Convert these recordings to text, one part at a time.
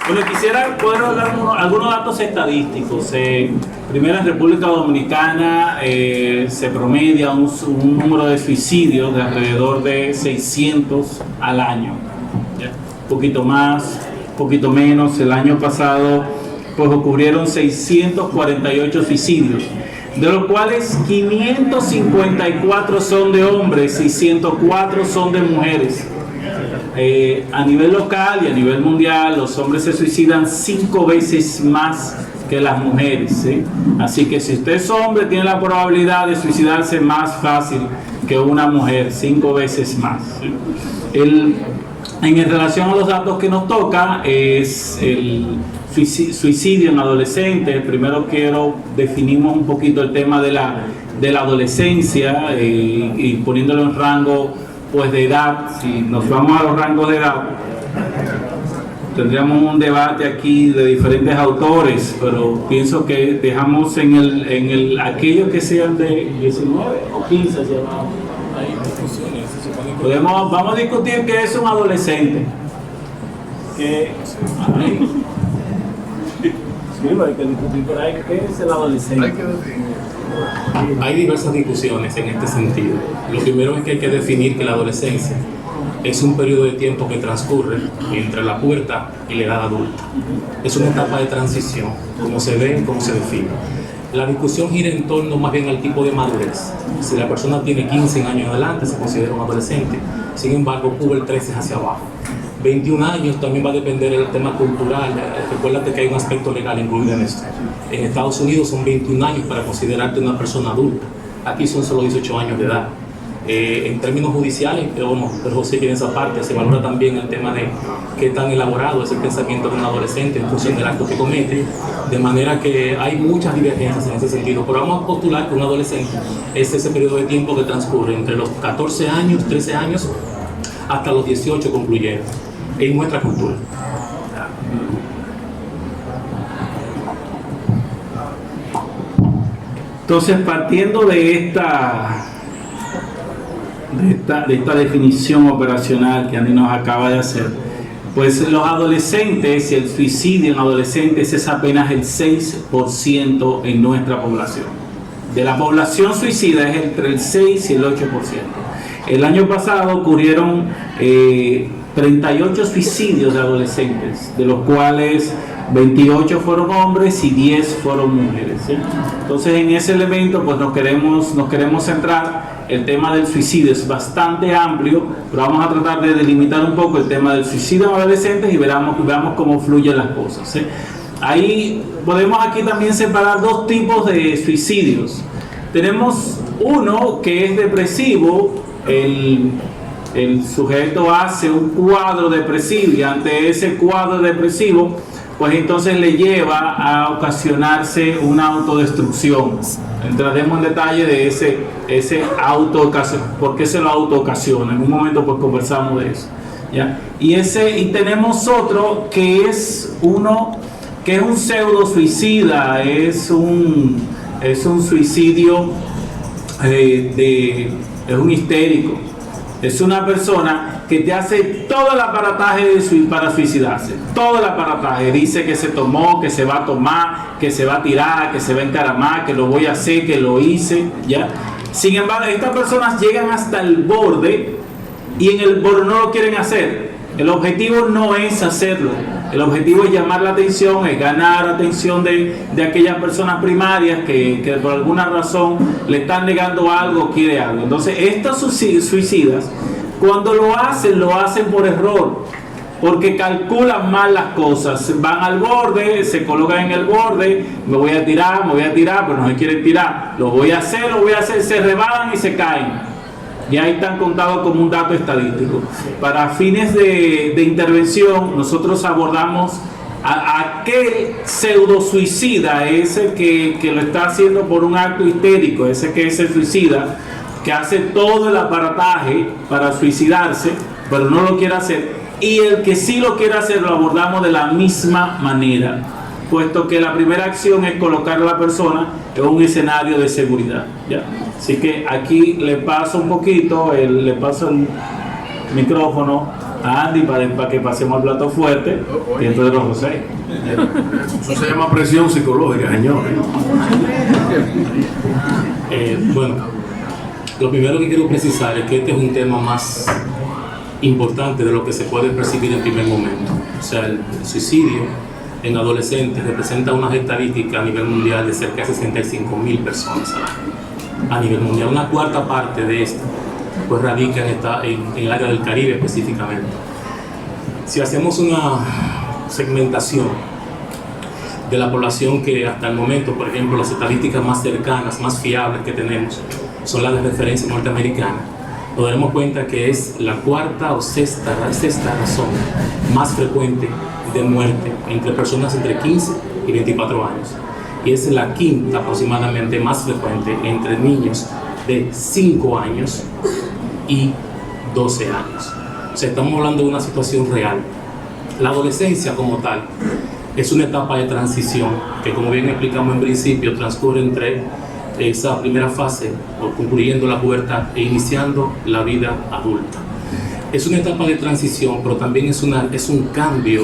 Bueno, quisiera poder dar algunos datos estadísticos. Primero, en República Dominicana se promedia un número de suicidios de alrededor de 600 al año. ¿Ya? Un poquito más, un poquito menos. El año pasado pues ocurrieron 648 suicidios, de los cuales 554 son de hombres y 104 son de mujeres. A nivel local y a nivel mundial, los hombres se suicidan 5 veces más que las mujeres, ¿sí? Así que si usted es hombre, tiene la probabilidad de suicidarse más fácil que una mujer, 5 veces más, ¿sí? En relación a los datos que nos toca, es el suicidio en adolescentes. Primero definimos un poquito el tema de la adolescencia y poniéndolo en rango pues de edad. Si nos vamos a los rangos de edad, tendríamos un debate aquí de diferentes autores, pero pienso que dejamos en aquellos que sean de 19 o 15 hacia abajo. Vamos a discutir qué es un adolescente. Hay que discutir por ahí qué es el adolescente. Hay diversas discusiones en este sentido. Lo primero es que hay que definir que la adolescencia es un periodo de tiempo que transcurre entre la pubertad y la edad adulta. Es una etapa de transición, como se ve, como se define. La discusión gira en torno más bien al tipo de madurez. Si la persona tiene 15 años en adelante, se considera un adolescente. Sin embargo, cubre el 13 hacia abajo. 21 años también va a depender del tema cultural. Recuérdate que hay un aspecto legal incluido en esto. En Estados Unidos son 21 años para considerarte una persona adulta. Aquí son solo 18 años de edad. En términos judiciales, pero José tiene esa parte, se valora también el tema de qué tan elaborado es el pensamiento de un adolescente en función del acto que comete, de manera que hay muchas divergencias en ese sentido, pero vamos a postular que un adolescente es ese periodo de tiempo que transcurre entre los 14 años, 13 años, hasta los 18 concluyendo, en nuestra cultura. Entonces, partiendo de esta definición operacional que Andy nos acaba de hacer, pues los adolescentes y el suicidio en adolescentes es apenas el 6% en nuestra población. De la población suicida es entre el 6 y el 8%. El año pasado ocurrieron 38 suicidios de adolescentes, de los cuales 28 fueron hombres y 10 fueron mujeres, ¿sí? Entonces, en ese elemento pues nos queremos centrar. El tema del suicidio es bastante amplio, pero vamos a tratar de delimitar un poco el tema del suicidio en adolescentes y veamos cómo fluyen las cosas, ¿sí? Ahí podemos aquí también separar dos tipos de suicidios. Tenemos uno que es depresivo. El sujeto hace un cuadro depresivo y ante ese cuadro depresivo pues entonces le lleva a ocasionarse una autodestrucción. Entraremos en detalle de ese por qué se lo autoocasiona. En un momento pues conversamos de eso, ¿ya? Y tenemos otro que es un pseudo suicida, es un suicidio es un histérico. Es una persona que te hace todo el aparataje para suicidarse. Todo el aparataje. Dice que se tomó, que se va a tomar, que se va a tirar, que se va a encaramar, que lo voy a hacer, que lo hice, ¿ya? Sin embargo, estas personas llegan hasta el borde y en el borde no lo quieren hacer. El objetivo no es hacerlo. El objetivo es llamar la atención, es ganar la atención de aquellas personas primarias que por alguna razón le están negando algo, quiere algo. Entonces, estos suicidas, cuando lo hacen por error, porque calculan mal las cosas. Van al borde, se colocan en el borde, me voy a tirar, pero no se quieren tirar. Lo voy a hacer, se rebalan y se caen. Y ahí están contados como un dato estadístico. Para fines de intervención, nosotros abordamos a aquel pseudo suicida, ese que lo está haciendo por un acto histérico, ese que se suicida, que hace todo el aparataje para suicidarse, pero no lo quiere hacer. Y el que sí lo quiere hacer, lo abordamos de la misma manera, puesto que la primera acción es colocar a la persona en un escenario de seguridad, ¿ya? Así que aquí le paso un poquito, le paso el micrófono Andy, para que pasemos al plato fuerte, y entonces los José. Eso se llama presión psicológica, señores. Bueno, lo primero que quiero precisar es que este es un tema más importante de lo que se puede percibir en primer momento. O sea, el suicidio en adolescentes representa unas estadísticas a nivel mundial de cerca de 65.000 personas a nivel mundial. Una cuarta parte de esto pues radica en el área del Caribe específicamente. Si hacemos una segmentación de la población que hasta el momento, por ejemplo, las estadísticas más cercanas, más fiables que tenemos son las de referencia norteamericana, nos daremos cuenta que es la cuarta o sexta razón más frecuente de muerte entre personas entre 15 y 24 años. Y es la quinta aproximadamente más frecuente entre niños de 5 años y 12 años. O sea, estamos hablando de una situación real. La adolescencia como tal es una etapa de transición que, como bien explicamos en principio, transcurre entre esa primera fase, o concluyendo la pubertad e iniciando la vida adulta. Es una etapa de transición, pero también es un cambio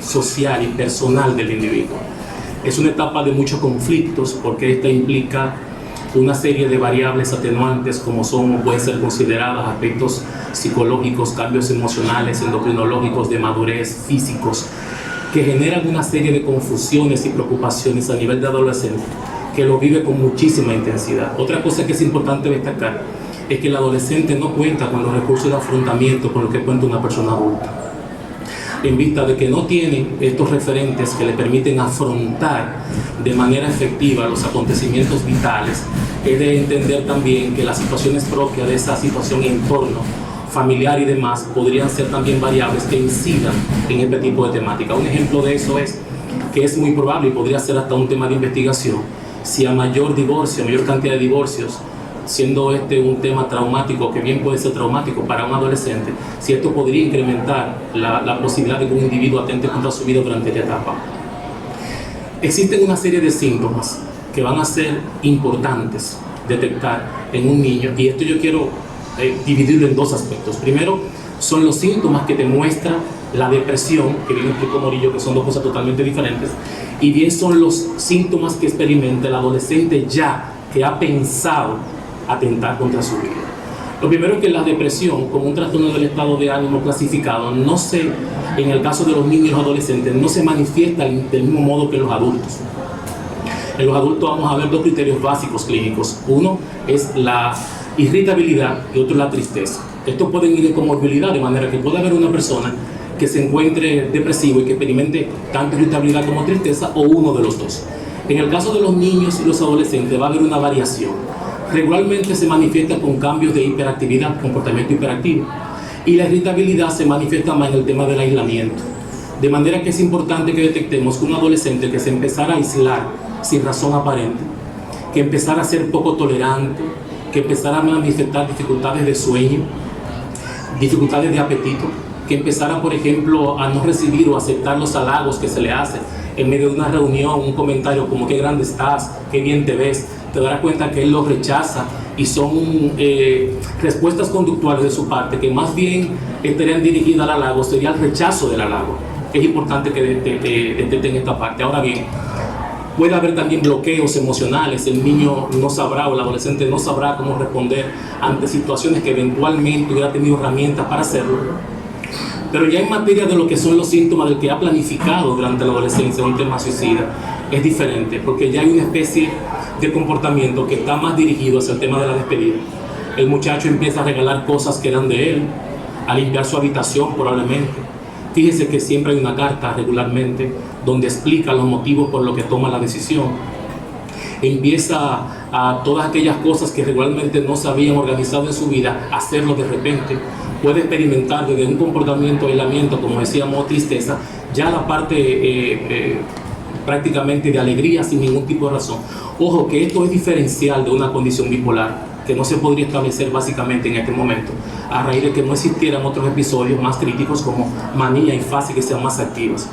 social y personal del individuo. Es una etapa de muchos conflictos, porque esta implica una serie de variables atenuantes como pueden ser consideradas aspectos psicológicos, cambios emocionales, endocrinológicos, de madurez, físicos, que generan una serie de confusiones y preocupaciones a nivel de adolescente, que lo vive con muchísima intensidad. Otra cosa que es importante destacar es que el adolescente no cuenta con los recursos de afrontamiento con los que cuenta una persona adulta, en vista de que no tiene estos referentes que le permiten afrontar de manera efectiva los acontecimientos vitales. Es de entender también que las situaciones propias de esa situación y entorno familiar y demás podrían ser también variables que incidan en este tipo de temática. Un ejemplo de eso es que es muy probable, y podría ser hasta un tema de investigación, si a mayor cantidad de divorcios, siendo este un tema traumático, que bien puede ser traumático para un adolescente, si esto podría incrementar la posibilidad de que un individuo atente contra su vida durante esta etapa. Existen una serie de síntomas que van a ser importantes detectar en un niño, y esto yo quiero dividirlo en dos aspectos. Primero, son los síntomas que te muestra la depresión, que bien explicó Morillo, que son dos cosas totalmente diferentes, y bien son los síntomas que experimenta el adolescente ya que ha pensado atentar contra su vida. Lo primero es que la depresión, como un trastorno del estado de ánimo clasificado, en el caso de los niños y adolescentes, no se manifiesta del mismo modo que en los adultos. En los adultos vamos a ver dos criterios básicos clínicos. Uno es la irritabilidad y otro la tristeza. Estos pueden ir en comorbilidad, de manera que puede haber una persona que se encuentre depresivo y que experimente tanto irritabilidad como tristeza, o uno de los dos. En el caso de los niños y los adolescentes va a haber una variación. Regularmente se manifiesta con cambios de hiperactividad, comportamiento hiperactivo, y la irritabilidad se manifiesta más en el tema del aislamiento. De manera que es importante que detectemos que un adolescente que se empezara a aislar sin razón aparente, que empezara a ser poco tolerante, que empezara a manifestar dificultades de sueño, dificultades de apetito, que empezara, por ejemplo, a no recibir o aceptar los halagos que se le hacen en medio de una reunión, un comentario como qué grande estás, qué bien te ves, te darás cuenta que él lo rechaza, y son respuestas conductuales de su parte que más bien estarían dirigidas al halago, sería el rechazo del halago. Es importante que detecten esta parte. Ahora bien, puede haber también bloqueos emocionales. El niño no sabrá, o el adolescente no sabrá cómo responder ante situaciones que eventualmente hubiera tenido herramientas para hacerlo. Pero ya en materia de lo que son los síntomas del que ha planificado durante la adolescencia un tema suicida, es diferente, porque ya hay una especie de comportamiento que está más dirigido hacia el tema de la despedida. El muchacho empieza a regalar cosas que eran de él, a limpiar su habitación probablemente. Fíjese que siempre hay una carta regularmente donde explica los motivos por los que toma la decisión. Empieza a todas aquellas cosas que regularmente no se habían organizado en su vida, a hacerlo de repente. Puede experimentar desde un comportamiento de aislamiento, como decíamos, tristeza, ya la parte prácticamente de alegría sin ningún tipo de razón. Ojo, que esto es diferencial de una condición bipolar, que no se podría establecer básicamente en este momento, a raíz de que no existieran otros episodios más críticos como manía y fase que sean más activas.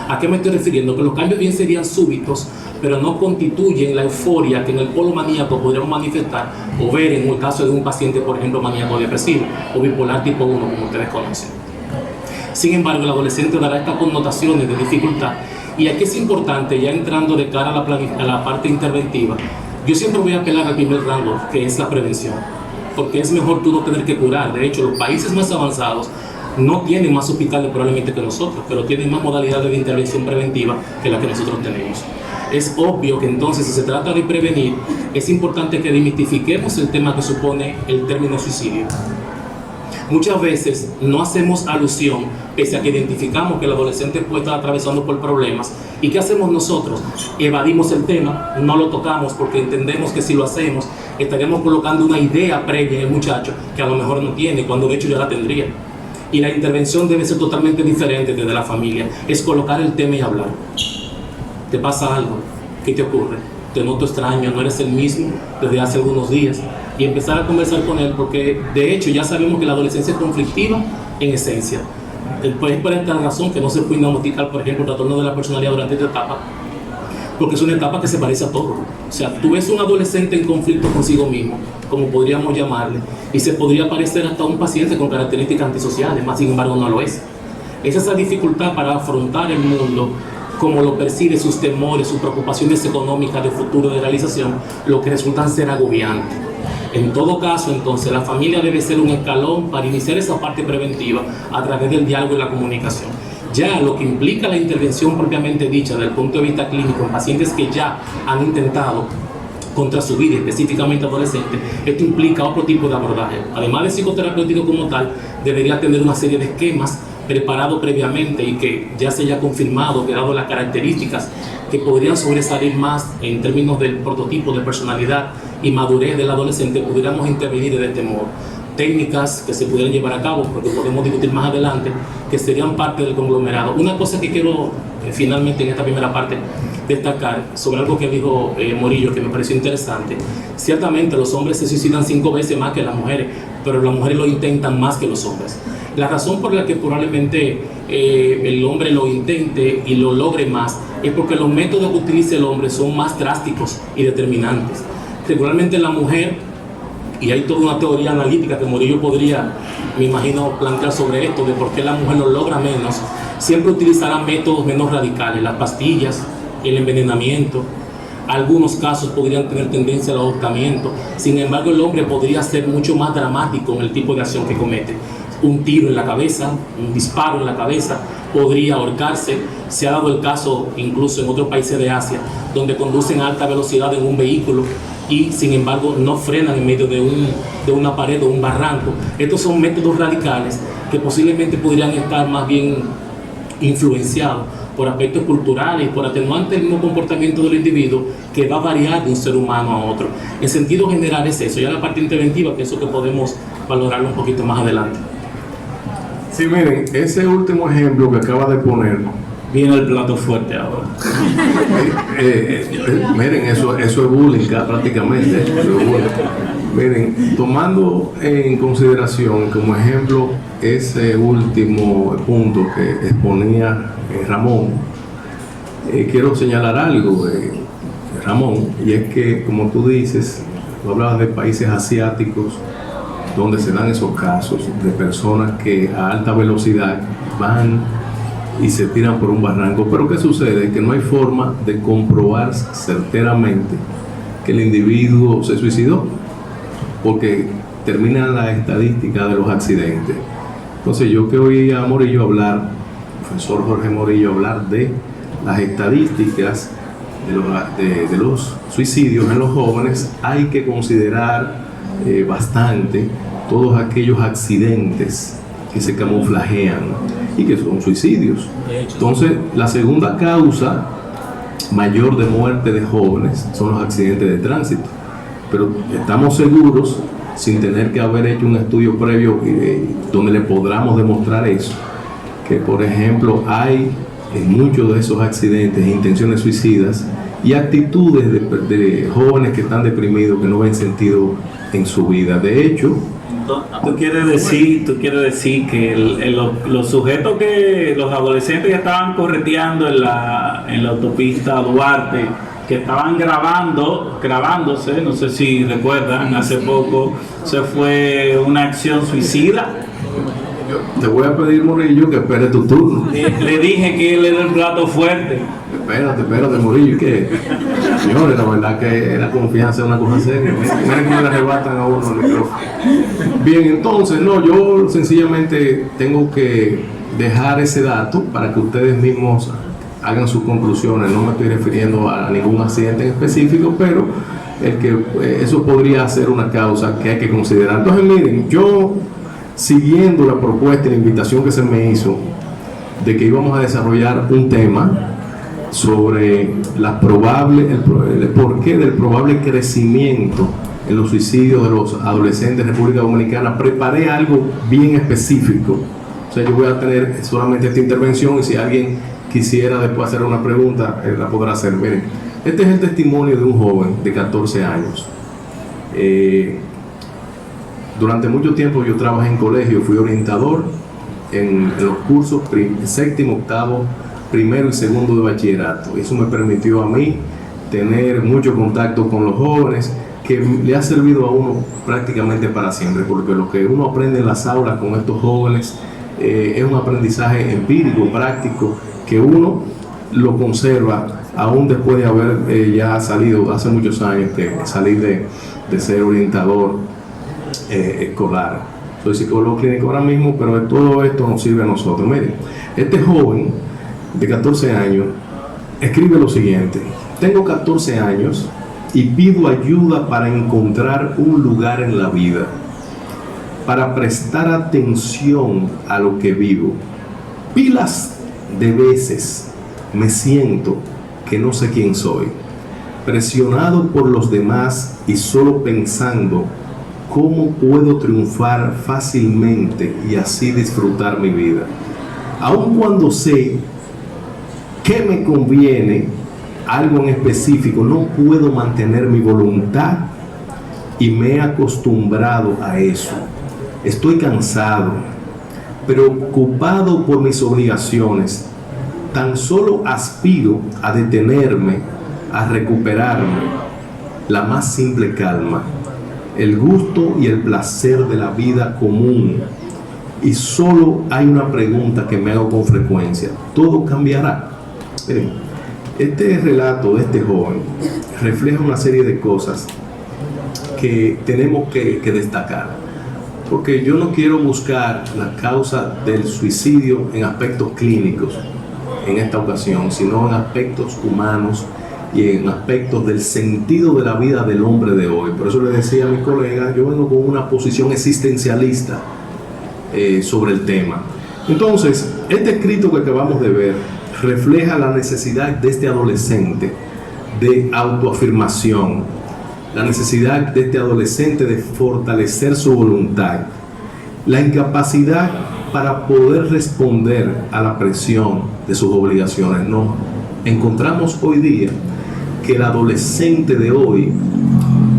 ¿A qué me estoy refiriendo? Que los cambios bien serían súbitos, pero no constituyen la euforia que en el polo maníaco podríamos manifestar o ver en el caso de un paciente, por ejemplo, maníaco depresivo o bipolar tipo 1, como ustedes conocen. Sin embargo, el adolescente dará estas connotaciones de dificultad. Y aquí es importante, ya entrando de cara a la parte interventiva, yo siempre voy a apelar al primer rango, que es la prevención, porque es mejor tú no tener que curar. De hecho, los países más avanzados no tienen más hospitales probablemente que nosotros, pero tienen más modalidades de intervención preventiva que la que nosotros tenemos. Es obvio que entonces, si se trata de prevenir, es importante que desmitifiquemos el tema que supone el término suicidio. Muchas veces no hacemos alusión, pese a que identificamos que el adolescente puede estar atravesando por problemas. ¿Y qué hacemos nosotros? Evadimos el tema, no lo tocamos porque entendemos que si lo hacemos estaríamos colocando una idea previa en el muchacho que a lo mejor no tiene, cuando de hecho ya la tendría. Y la intervención debe ser totalmente diferente desde la familia. Es colocar el tema y hablar. ¿Te pasa algo? ¿Qué te ocurre? Te noto extraño, no eres el mismo desde hace algunos días. Y empezar a conversar con él, porque de hecho ya sabemos que la adolescencia es conflictiva en esencia. Pues es por esta razón que no se puede diagnosticar, por ejemplo, el trastorno de la personalidad durante esta etapa, porque es una etapa que se parece a todo. O sea, tú ves un adolescente en conflicto consigo mismo, como podríamos llamarle, y se podría parecer hasta un paciente con características antisociales, más sin embargo no lo es. Es esa dificultad para afrontar el mundo, como lo percibe, sus temores, sus preocupaciones económicas de futuro, de realización, lo que resultan ser agobiantes. En todo caso, entonces, la familia debe ser un escalón para iniciar esa parte preventiva a través del diálogo y la comunicación. Ya lo que implica la intervención propiamente dicha desde el punto de vista clínico en pacientes que ya han intentado contra su vida, específicamente adolescentes, esto implica otro tipo de abordaje. Además de psicoterapéutico como tal, debería tener una serie de esquemas preparados previamente y que ya se haya confirmado que, dado las características que podrían sobresalir más en términos del prototipo de personalidad y madurez del adolescente, pudiéramos intervenir de este modo. Técnicas que se pudieran llevar a cabo, porque podemos discutir más adelante, que serían parte del conglomerado. Una cosa que quiero finalmente en esta primera parte destacar sobre algo que dijo Morillo, que me pareció interesante. Ciertamente los hombres se suicidan 5 veces más que las mujeres, pero las mujeres lo intentan más que los hombres. La razón por la que probablemente el hombre lo intente y lo logre más es porque los métodos que utiliza el hombre son más drásticos y determinantes. Regularmente la mujer, y hay toda una teoría analítica que Morillo podría, me imagino, plantear sobre esto, de por qué la mujer lo logra menos, siempre utilizará métodos menos radicales, las pastillas, el envenenamiento. Algunos casos podrían tener tendencia al ahorcamiento. Sin embargo, el hombre podría ser mucho más dramático en el tipo de acción que comete. Un tiro en la cabeza, un disparo en la cabeza, podría ahorcarse. Se ha dado el caso incluso en otros países de Asia, donde conducen a alta velocidad en un vehículo y sin embargo no frenan en medio de una pared o un barranco. Estos son métodos radicales que posiblemente podrían estar más bien influenciados por aspectos culturales, por atenuantes del mismo comportamiento del individuo, que va a variar de un ser humano a otro. En sentido general es eso. Ya la parte interventiva pienso que podemos valorarlo un poquito más adelante. Sí, miren, ese último ejemplo que acaba de poner, Viene el plato fuerte ahora. miren, eso es bullying prácticamente. Eso es bullying. Miren, tomando en consideración como ejemplo ese último punto que exponía Ramón, quiero señalar algo, Ramón, y es que, como tú dices, tú hablabas de países asiáticos donde se dan esos casos de personas que a alta velocidad van y se tiran por un barranco. Pero ¿qué sucede? Que no hay forma de comprobar certeramente que el individuo se suicidó, porque terminan las estadísticas de los accidentes. Entonces yo que oí a Morillo hablar, profesor Jorge Morillo, hablar de las estadísticas de los suicidios en los jóvenes, hay que considerar bastante todos aquellos accidentes que se camuflajean y que son suicidios. Entonces, la segunda causa mayor de muerte de jóvenes son los accidentes de tránsito. Pero estamos seguros, sin tener que haber hecho un estudio previo donde le podamos demostrar eso, que por ejemplo hay en muchos de esos accidentes intenciones suicidas y actitudes de jóvenes que están deprimidos, que no ven sentido en su vida. De hecho, tú quieres decir que los sujetos los adolescentes que estaban correteando en la autopista Duarte, que estaban grabándose, no sé si recuerdan, hace poco se fue una acción suicida. Te voy a pedir, Morillo, que espere tu turno. Le dije que él era el plato fuerte. Espérate, Morillo, que señores, la verdad que la confianza es una cosa seria. Miren cómo le arrebatan a uno el micrófono. Bien, entonces, no, yo sencillamente tengo que dejar ese dato para que ustedes mismos hagan sus conclusiones. No me estoy refiriendo a ningún accidente en específico, pero eso podría ser una causa que hay que considerar. Entonces, miren, yo, siguiendo la propuesta y la invitación que se me hizo de que íbamos a desarrollar un tema sobre el porqué del probable crecimiento en los suicidios de los adolescentes en República Dominicana, preparé algo bien específico. O sea, yo voy a tener solamente esta intervención y si alguien quisiera después hacer una pregunta, la podrá hacer. Miren, este es el testimonio de un joven de 14 años. Durante mucho tiempo yo trabajé en colegio, fui orientador en los cursos séptimo, octavo, primero y segundo de bachillerato. Eso me permitió a mí tener mucho contacto con los jóvenes, que le ha servido a uno prácticamente para siempre, porque lo que uno aprende en las aulas con estos jóvenes es un aprendizaje empírico, práctico, que uno lo conserva aún después de haber ya salido, hace muchos años que salí de ser orientador escolar. Soy psicólogo clínico ahora mismo, pero todo esto nos sirve a nosotros. Miren, este joven de 14 años escribe lo siguiente: tengo 14 años y pido ayuda para encontrar un lugar en la vida, para prestar atención a lo que vivo. Pilas de veces me siento que no sé quién soy, presionado por los demás y solo pensando cómo puedo triunfar fácilmente y así disfrutar mi vida. Aun cuando sé que me conviene algo en específico, no puedo mantener mi voluntad y me he acostumbrado a eso. Estoy cansado, preocupado por mis obligaciones. Tan solo aspiro a detenerme, a recuperarme la más simple calma, el gusto y el placer de la vida común. Y solo hay una pregunta que me hago con frecuencia: ¿todo cambiará? Miren, este relato de este joven refleja una serie de cosas que tenemos que destacar, porque yo no quiero buscar la causa del suicidio en aspectos clínicos en esta ocasión, sino en aspectos humanos y en aspectos del sentido de la vida del hombre de hoy. Por eso le decía a mi colega, yo vengo con una posición existencialista sobre el tema. Entonces, este escrito que acabamos de ver refleja la necesidad de este adolescente de autoafirmación, la necesidad de este adolescente de fortalecer su voluntad, la incapacidad para poder responder a la presión de sus obligaciones. No, encontramos hoy día que el adolescente de hoy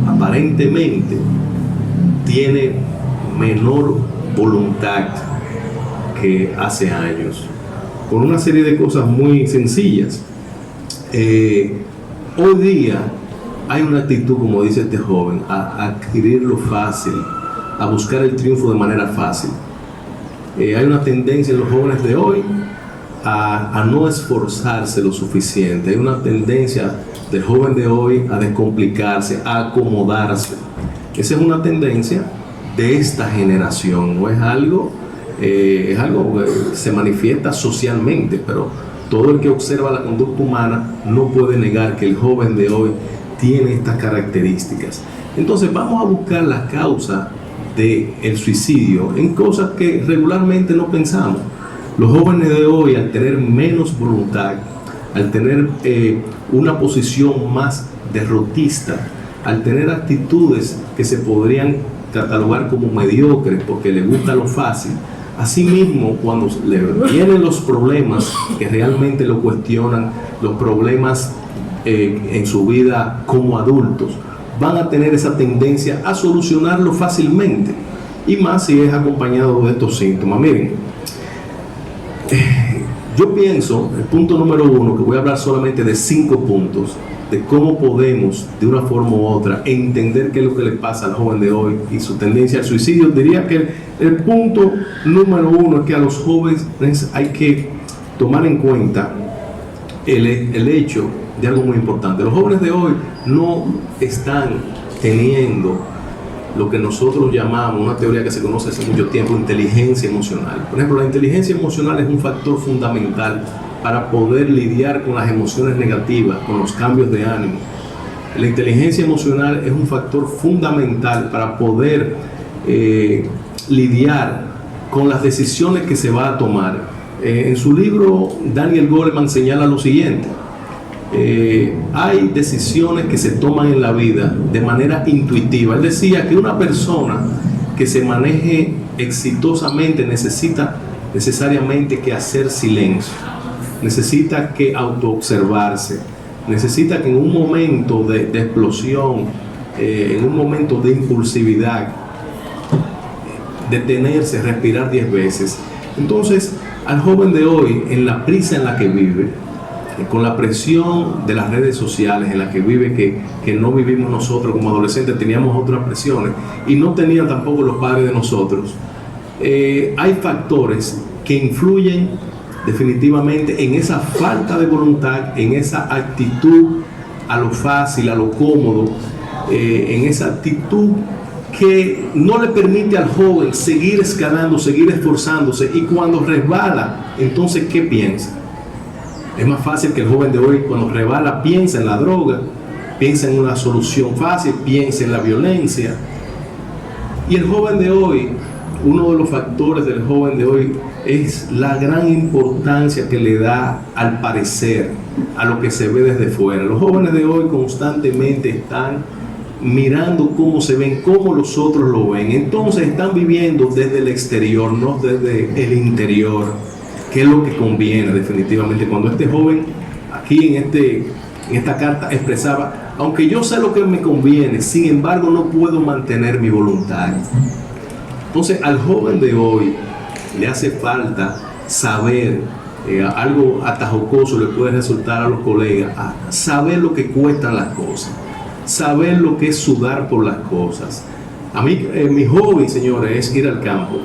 aparentemente tiene menor voluntad que hace años, con una serie de cosas muy sencillas. Hoy día hay una actitud, como dice este joven, a adquirir lo fácil, a buscar el triunfo de manera fácil. Hay una tendencia en los jóvenes de hoy a no esforzarse lo suficiente. Hay una tendencia del joven de hoy a descomplicarse, a acomodarse. Esa es una tendencia de esta generación, no es algo que se manifiesta socialmente, pero todo el que observa la conducta humana no puede negar que el joven de hoy tiene estas características. Entonces vamos a buscar la causa del suicidio en cosas que regularmente no pensamos. Los jóvenes de hoy, al tener menos voluntad, al tener una posición más derrotista, al tener actitudes que se podrían catalogar como mediocres porque les gusta lo fácil, asimismo, cuando le vienen los problemas que realmente lo cuestionan, los problemas en su vida como adultos, van a tener esa tendencia a solucionarlo fácilmente, y más si es acompañado de estos síntomas. Miren, Yo pienso, el punto número 1, que voy a hablar solamente de 5 puntos, de cómo podemos, de una forma u otra, entender qué es lo que le pasa al joven de hoy y su tendencia al suicidio. Diría que el punto número 1 es que a los jóvenes hay que tomar en cuenta el hecho de algo muy importante. Los jóvenes de hoy no están teniendo lo que nosotros llamamos, una teoría que se conoce hace mucho tiempo, inteligencia emocional. Por ejemplo, la inteligencia emocional es un factor fundamental para poder lidiar con las emociones negativas, con los cambios de ánimo. La inteligencia emocional es un factor fundamental para poder lidiar con las decisiones que se va a tomar. En su libro, Daniel Goleman señala lo siguiente: hay decisiones que se toman en la vida de manera intuitiva. Él decía que una persona que se maneje exitosamente necesita necesariamente que hacer silencio, necesita que autoobservarse, necesita que en un momento de explosión, en un momento de impulsividad, detenerse, respirar 10 veces. Entonces, al joven de hoy, en la prisa en la que vive, con la presión de las redes sociales en la que vive, que no vivimos nosotros como adolescentes, teníamos otras presiones y no tenían tampoco los padres de nosotros, hay factores que influyen definitivamente en esa falta de voluntad, en esa actitud a lo fácil, a lo cómodo, en esa actitud que no le permite al joven seguir escalando, seguir esforzándose, y cuando resbala, entonces ¿qué piensa? Es más fácil que el joven de hoy, cuando resbala, piensa en la droga, piensa en una solución fácil, piensa en la violencia. Y el joven de hoy, uno de los factores del joven de hoy es la gran importancia que le da al parecer, a lo que se ve desde fuera. Los jóvenes de hoy constantemente están mirando cómo se ven, cómo los otros lo ven. Entonces están viviendo desde el exterior, no desde el interior, que es lo que conviene definitivamente. Cuando este joven aquí en esta carta expresaba: aunque yo sé lo que me conviene, sin embargo no puedo mantener mi voluntad. Entonces al joven de hoy le hace falta saber, algo atajocoso le puede resultar a los colegas, saber lo que cuestan las cosas, saber lo que es sudar por las cosas. A mí, mi hobby, señores, es ir al campo.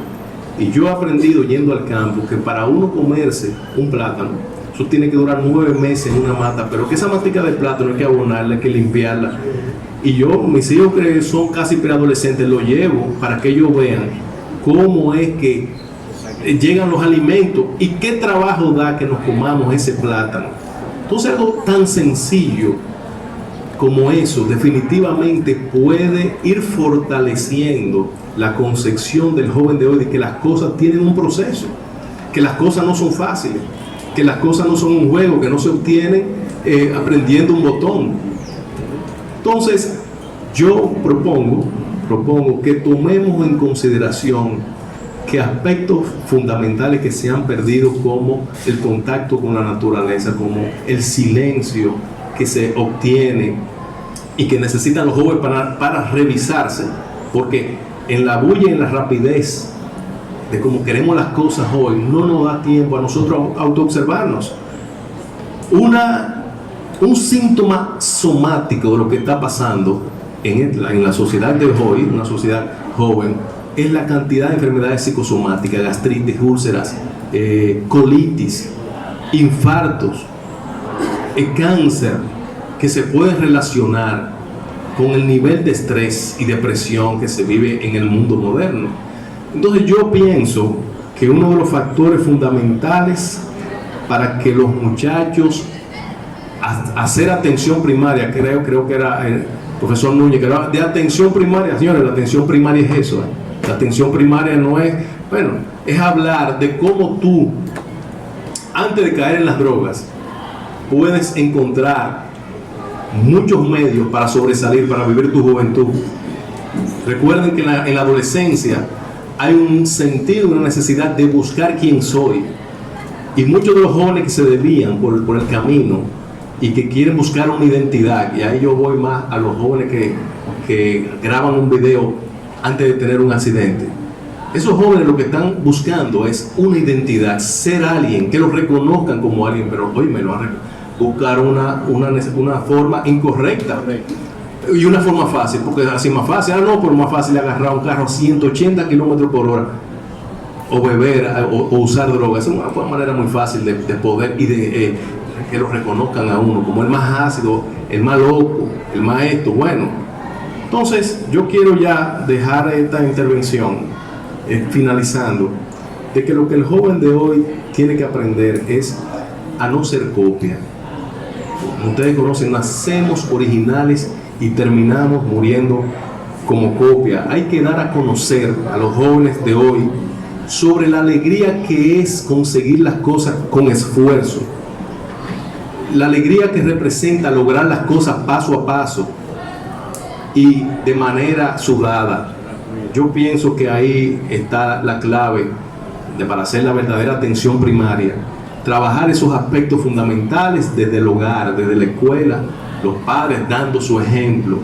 Y yo he aprendido yendo al campo que para uno comerse un plátano, eso tiene que durar 9 meses en una mata, pero que esa matica de plátano hay que abonarla, hay que limpiarla. Y yo, mis hijos que son casi preadolescentes, lo llevo para que ellos vean cómo es que llegan los alimentos y qué trabajo da que nos comamos ese plátano. Entonces algo tan sencillo como eso definitivamente puede ir fortaleciendo la concepción del joven de hoy de que las cosas tienen un proceso, que las cosas no son fáciles, que las cosas no son un juego, que no se obtienen aprendiendo un botón. Entonces yo propongo que tomemos en consideración que aspectos fundamentales que se han perdido, como el contacto con la naturaleza, como el silencio que se obtiene y que necesitan los jóvenes para revisarse, porque en la bulla y en la rapidez de cómo queremos las cosas hoy, no nos da tiempo a nosotros autoobservarnos. Un síntoma somático de lo que está pasando en la sociedad de hoy, una sociedad joven, es la cantidad de enfermedades psicosomáticas: gastritis, úlceras, colitis, infartos, cáncer, que se pueden relacionar con el nivel de estrés y depresión que se vive en el mundo moderno. Entonces yo pienso que uno de los factores fundamentales para que los muchachos hacer atención primaria, creo que era el profesor Núñez, que era de atención primaria. Señores, la atención primaria es eso, La atención primaria no es, es hablar de cómo tú, antes de caer en las drogas, puedes encontrar muchos medios para sobresalir, para vivir tu juventud. Recuerden que en la adolescencia hay un sentido, una necesidad de buscar quién soy, y muchos de los jóvenes que se desvían por el camino y que quieren buscar una identidad, y ahí yo voy más a los jóvenes que graban un video antes de tener un accidente. Esos jóvenes lo que están buscando es una identidad, ser alguien, que los reconozcan como alguien, pero hoy me lo han buscar una forma incorrecta y una forma fácil, porque es así más fácil, no, pero más fácil agarrar un carro a 180 kilómetros por hora o beber o usar drogas. Es una manera muy fácil de poder y de que lo reconozcan a uno como el más ácido, el más loco, el más esto. Bueno, entonces yo quiero ya dejar esta intervención finalizando de que lo que el joven de hoy tiene que aprender es a no ser copia. Ustedes conocen, nacemos originales y terminamos muriendo como copia. Hay que dar a conocer a los jóvenes de hoy sobre la alegría que es conseguir las cosas con esfuerzo, la alegría que representa lograr las cosas paso a paso y de manera sudada. Yo pienso que ahí está la clave para hacer la verdadera atención primaria. Trabajar esos aspectos fundamentales desde el hogar, desde la escuela, los padres dando su ejemplo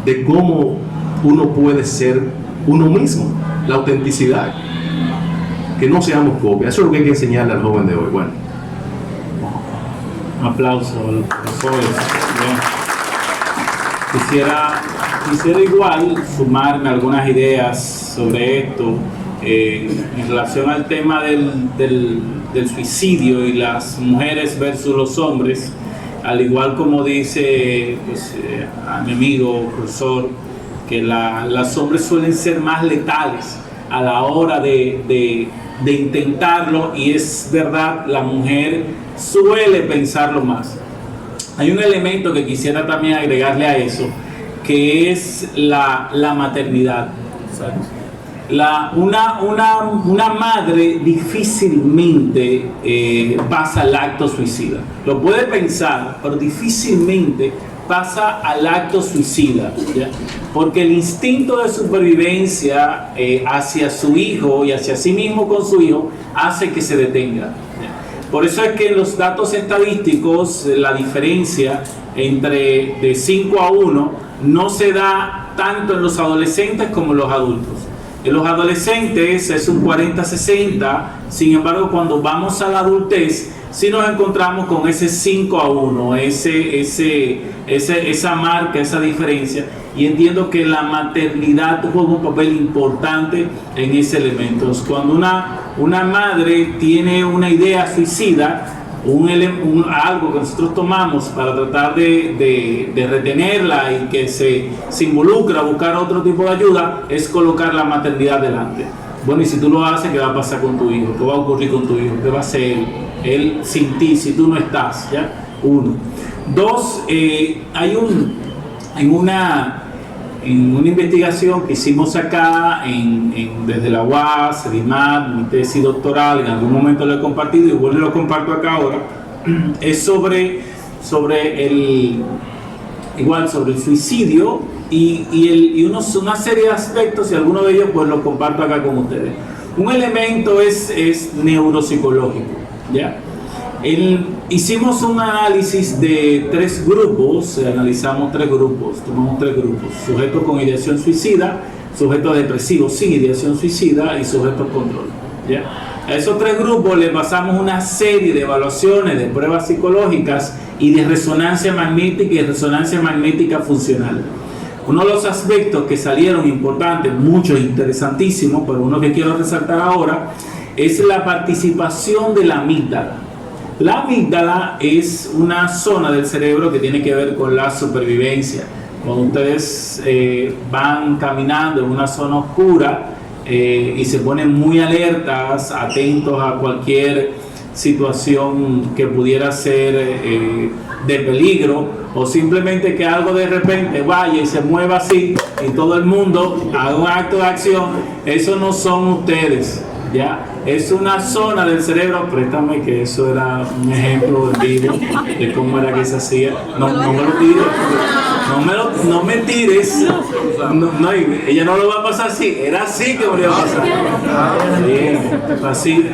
de cómo uno puede ser uno mismo, la autenticidad, que no seamos copias. Eso es lo que hay que enseñarle al joven de hoy. Bueno, un aplauso a los profesores. Quisiera igual sumarme algunas ideas sobre esto en relación al tema del suicidio y las mujeres versus los hombres, al igual como dice a mi amigo profesor, que los hombres suelen ser más letales a la hora de intentarlo, y es verdad, la mujer suele pensarlo más. Hay un elemento que quisiera también agregarle a eso, que es la maternidad. Una madre difícilmente pasa al acto suicida. Lo puede pensar, pero difícilmente pasa al acto suicida, ¿ya? Porque el instinto de supervivencia hacia su hijo y hacia sí mismo con su hijo hace que se detenga, ¿ya? Por eso es que en los datos estadísticos la diferencia entre de 5 a 1 no se da tanto en los adolescentes como en los adultos. En los adolescentes es un 40-60, sin embargo cuando vamos a la adultez sí nos encontramos con ese 5 a 1, esa marca, esa diferencia, y entiendo que la maternidad juega un papel importante en ese elemento. Cuando una madre tiene una idea suicida, algo que nosotros tomamos para tratar de retenerla y que se involucra a buscar otro tipo de ayuda, es colocar la maternidad delante. Bueno, y si tú lo haces, ¿qué va a pasar con tu hijo? ¿Qué va a ocurrir con tu hijo? ¿Qué va a hacer él sin ti, si tú no estás? ¿Ya? 1. 2, hay en una investigación que hicimos acá desde la UAS, CEDIMAT, mi tesis doctoral, en algún momento lo he compartido y bueno, lo comparto acá ahora, es sobre el suicidio y una serie de aspectos, y algunos de ellos pues los comparto acá con ustedes. Un elemento es neuropsicológico, ¿ya? Hicimos un análisis de 3 grupos, analizamos 3 grupos, tomamos 3 grupos: sujetos con ideación suicida, sujetos depresivos sin ideación suicida y sujetos control, ¿ya? A esos 3 grupos les pasamos una serie de evaluaciones, de pruebas psicológicas y de resonancia magnética y resonancia magnética funcional. Uno de los aspectos que salieron importantes, muchos interesantísimos, pero uno que quiero resaltar ahora, es la participación de la amígdala. La amígdala es una zona del cerebro que tiene que ver con la supervivencia. Cuando ustedes van caminando en una zona oscura y se ponen muy alertas, atentos a cualquier situación que pudiera ser de peligro, o simplemente que algo de repente vaya y se mueva así y todo el mundo haga un acto de acción, eso no son ustedes, ¿ya? Es una zona del cerebro. Préstame, que eso era un ejemplo vivo de cómo era que se hacía. No me lo tires, no me tires. No, ella no lo va a pasar así, era así que volvió a pasar. Sí, así.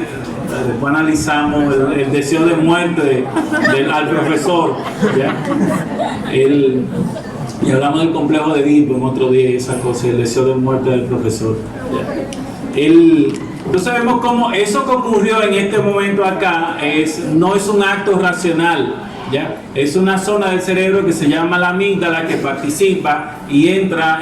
Después analizamos el deseo de muerte al profesor, ¿ya? Y hablamos del complejo de Edipo en otro día, esa cosa, el deseo de muerte del profesor, ¿ya? Entonces vemos cómo eso que ocurrió en este momento acá no es un acto racional, ¿ya? Es una zona del cerebro que se llama la amígdala, que participa y entra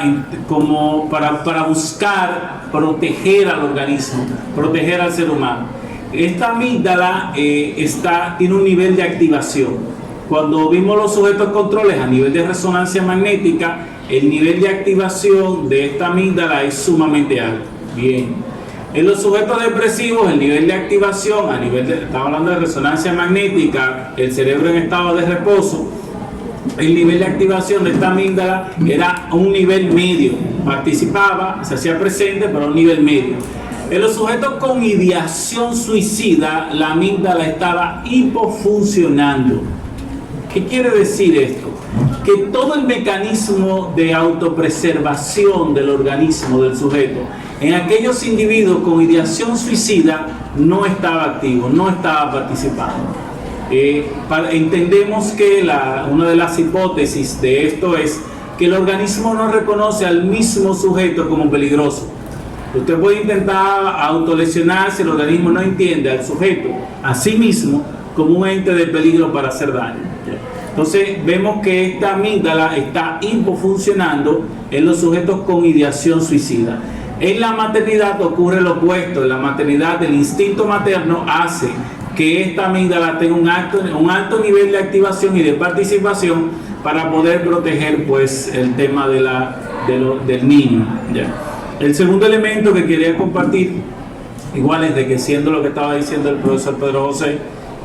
como para buscar proteger al organismo, proteger al ser humano. Esta amígdala tiene un nivel de activación. Cuando vimos los sujetos controles a nivel de resonancia magnética, el nivel de activación de esta amígdala es sumamente alto. Bien. En los sujetos depresivos, el nivel de activación estamos hablando de resonancia magnética, el cerebro en estado de reposo, el nivel de activación de esta amígdala era a un nivel medio. Participaba, se hacía presente, pero a un nivel medio. En los sujetos con ideación suicida, la amígdala estaba hipofuncionando. ¿Qué quiere decir esto? Que todo el mecanismo de autopreservación del organismo del sujeto en aquellos individuos con ideación suicida no estaba activo, no estaba participando. Entendemos que una de las hipótesis de esto es que el organismo no reconoce al mismo sujeto como peligroso. Usted puede intentar autolesionarse, el organismo no entiende al sujeto a sí mismo como un ente de peligro para hacer daño. Entonces vemos que esta amígdala está hipofuncionando en los sujetos con ideación suicida. En la maternidad ocurre lo opuesto. En la maternidad el instinto materno hace que esta amígdala tenga un alto nivel de activación y de participación para poder proteger pues el tema del niño, ¿ya? El segundo elemento que quería compartir, igual enriqueciendo lo que estaba diciendo el profesor Pedro José,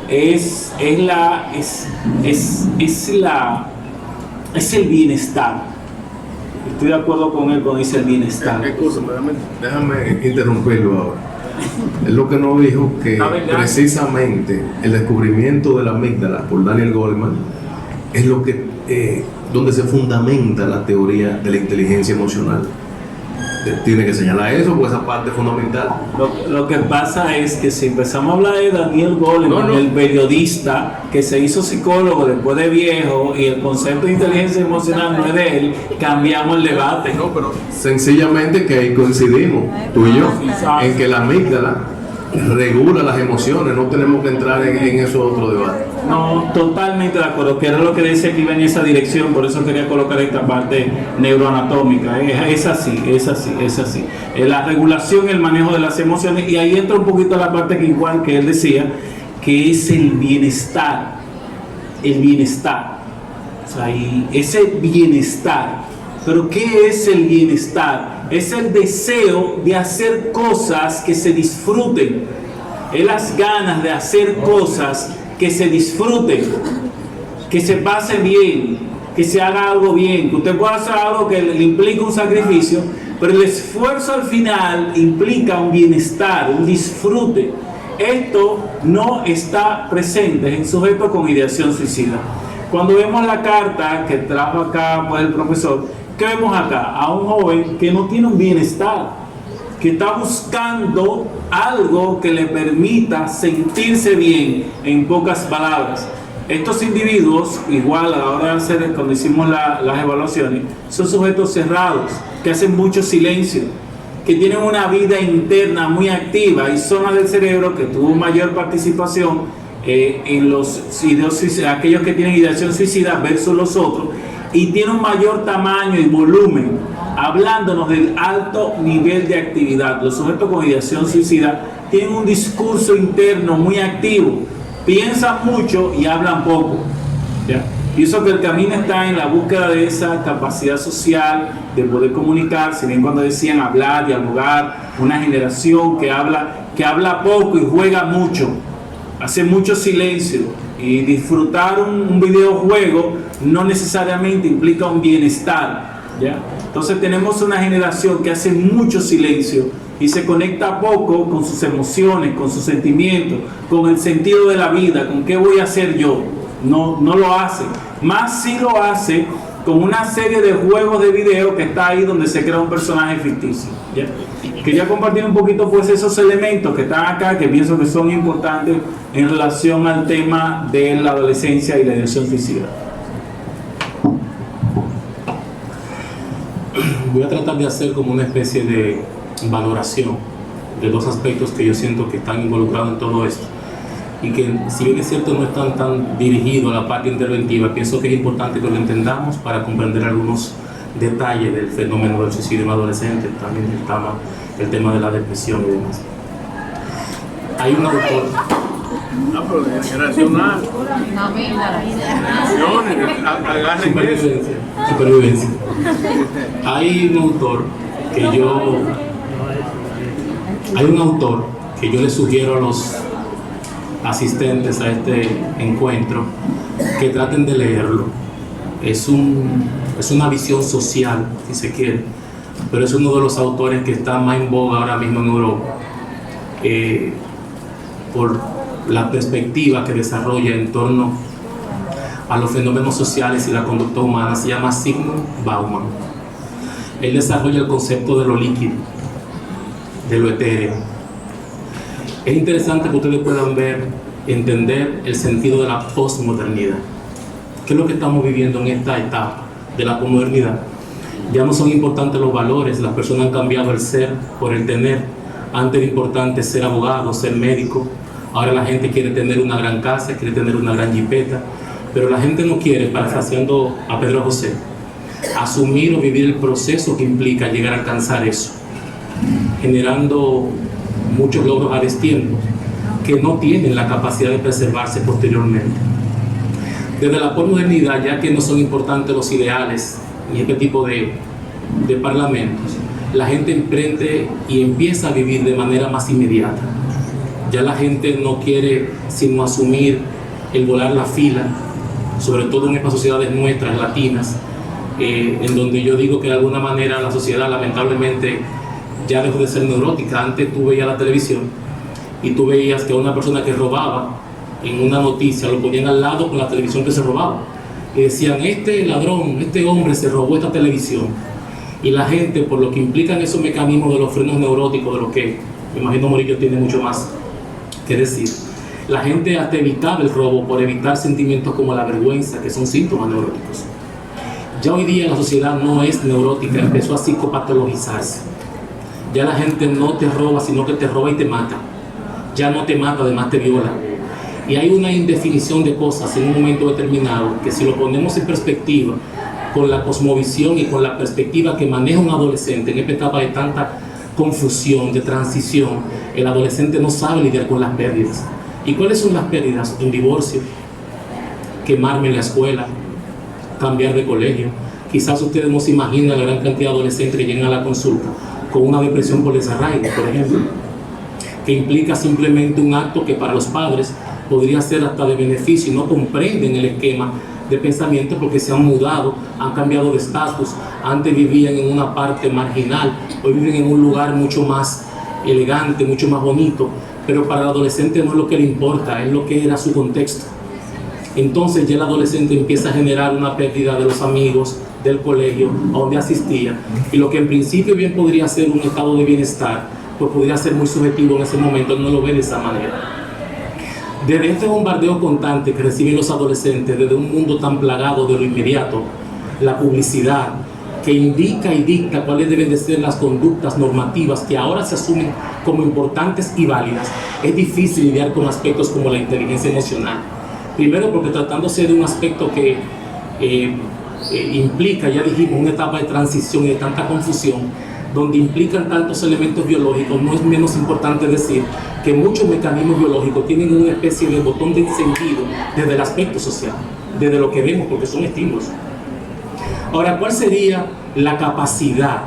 es el bienestar. Estoy de acuerdo con él cuando dice el bienestar. Escúchame, déjame interrumpirlo ahora. Es lo que nos dijo que precisamente el descubrimiento de la amígdala por Daniel Goleman es lo que donde se fundamenta la teoría de la inteligencia emocional. Tiene que señalar eso, pues esa parte es fundamental. Lo que pasa es que si empezamos a hablar de Daniel Goleman, el periodista que se hizo psicólogo después de viejo, y el concepto de inteligencia emocional no es de él, cambiamos el debate. No, pero sencillamente que ahí coincidimos, tú y yo, en que la amígdala regula las emociones, no tenemos que entrar en eso otro debate. No, totalmente de acuerdo, que era lo que decía que iba en esa dirección, por eso quería colocar esta parte neuroanatómica. Es así. La regulación, el manejo de las emociones, y ahí entra un poquito la parte que él decía, que es el bienestar. O sea, y ese bienestar. Pero ¿qué es el bienestar? Es el deseo de hacer cosas que se disfruten. Es las ganas de hacer cosas que se disfruten, que se pase bien, que se haga algo bien, que usted pueda hacer algo que le implica un sacrificio, pero el esfuerzo al final implica un bienestar, un disfrute. Esto no está presente en sujetos con ideación suicida. Cuando vemos la carta que trajo acá pues, el profesor, ¿qué vemos acá? A un joven que no tiene un bienestar, que está buscando algo que le permita sentirse bien, en pocas palabras. Estos individuos, igual a la hora de hacer, cuando hicimos las evaluaciones, son sujetos cerrados, que hacen mucho silencio, que tienen una vida interna muy activa. Hay zonas del cerebro que tuvo mayor participación en aquellos que tienen ideación suicida versus los otros, y tiene un mayor tamaño y volumen, hablándonos del alto nivel de actividad. Los sujetos con ideación suicida tienen un discurso interno muy activo, piensan mucho y hablan poco, ¿ya? Y eso que el camino está en la búsqueda de esa capacidad social de poder comunicar. Si bien cuando decían hablar, dialogar, una generación que habla poco y juega mucho, hace mucho silencio, y disfrutar un videojuego no necesariamente implica un bienestar, ¿ya? Entonces tenemos una generación que hace mucho silencio y se conecta poco con sus emociones, con sus sentimientos, con el sentido de la vida, con qué voy a hacer yo. No lo hace. Más si lo hace con una serie de juegos de video que está ahí donde se crea un personaje ficticio, ¿ya? Quería compartir un poquito pues esos elementos que están acá, que pienso que son importantes en relación al tema de la adolescencia y la ideación suicida. Voy a tratar de hacer como una especie de valoración de dos aspectos que yo siento que están involucrados en todo esto y que, si bien es cierto, no están tan dirigidos a la parte interventiva. Pienso que es importante que lo entendamos para comprender algunos detalles del fenómeno del suicidio en adolescentes, también el tema de la depresión y demás. Hay un autor. No, pero generacional. Supervivencia. Hay un autor que yo le sugiero a los asistentes a este encuentro que traten de leerlo. Es una visión social, si se quiere, pero es uno de los autores que está más en boga ahora mismo en Europa, por la perspectiva que desarrolla en torno a los fenómenos sociales y la conducta humana. Se llama Zygmunt Bauman. Él desarrolla el concepto de lo líquido, de lo etéreo. Es interesante que ustedes puedan entender el sentido de la posmodernidad. ¿Qué es lo que estamos viviendo en esta etapa de la posmodernidad? Ya no son importantes los valores, las personas han cambiado el ser por el tener. Antes era importante ser abogado, ser médico. Ahora la gente quiere tener una gran casa, quiere tener una gran jipeta, pero la gente no quiere, parafraseando a Pedro José, asumir o vivir el proceso que implica llegar a alcanzar eso, generando muchos logros a destiempo que no tienen la capacidad de preservarse posteriormente. Desde la posmodernidad, ya que no son importantes los ideales y este tipo de parlamentos, la gente emprende y empieza a vivir de manera más inmediata. Ya la gente no quiere sino asumir el volar la fila, sobre todo en estas sociedades nuestras, latinas, en donde yo digo que de alguna manera la sociedad lamentablemente ya dejó de ser neurótica. Antes tú veías la televisión y tú veías que a una persona que robaba en una noticia lo ponían al lado con la televisión que se robaba y decían: este ladrón, este hombre se robó esta televisión. Y la gente, por lo que implican esos mecanismos de los frenos neuróticos, de los que me imagino Morillo tiene mucho más que decir, la gente hasta evitaba el robo por evitar sentimientos como la vergüenza, que son síntomas neuróticos. Ya hoy día la sociedad no es neurótica, empezó a psicopatologizarse. Ya la gente no te roba, sino que te roba y te mata. Ya no te mata, además te viola. Y hay una indefinición de cosas en un momento determinado que, si lo ponemos en perspectiva con la cosmovisión y con la perspectiva que maneja un adolescente en esta etapa de tanta confusión, de transición, el adolescente no sabe lidiar con las pérdidas. ¿Y cuáles son las pérdidas? Un divorcio, quemarme en la escuela, cambiar de colegio. Quizás ustedes no se imaginan la gran cantidad de adolescentes que llegan a la consulta con una depresión por desarraigo, por ejemplo, que implica simplemente un acto que para los padres podría ser hasta de beneficio, y no comprenden el esquema de pensamiento porque se han mudado, han cambiado de estatus. Antes vivían en una parte marginal, hoy viven en un lugar mucho más elegante, mucho más bonito, pero para el adolescente no es lo que le importa, es lo que era su contexto. Entonces ya el adolescente empieza a generar una pérdida de los amigos, del colegio a donde asistía, y lo que en principio bien podría ser un estado de bienestar, pues podría ser muy subjetivo en ese momento. No lo ve de esa manera. Desde este bombardeo constante que reciben los adolescentes, desde un mundo tan plagado de lo inmediato, la publicidad que indica y dicta cuáles deben de ser las conductas normativas que ahora se asumen como importantes y válidas, es difícil lidiar con aspectos como la inteligencia emocional. Primero porque, tratándose de un aspecto que implica, ya dijimos, una etapa de transición y de tanta confusión, donde implican tantos elementos biológicos, no es menos importante decir que muchos mecanismos biológicos tienen una especie de botón de encendido desde el aspecto social, desde lo que vemos, porque son estímulos. Ahora, ¿cuál sería la capacidad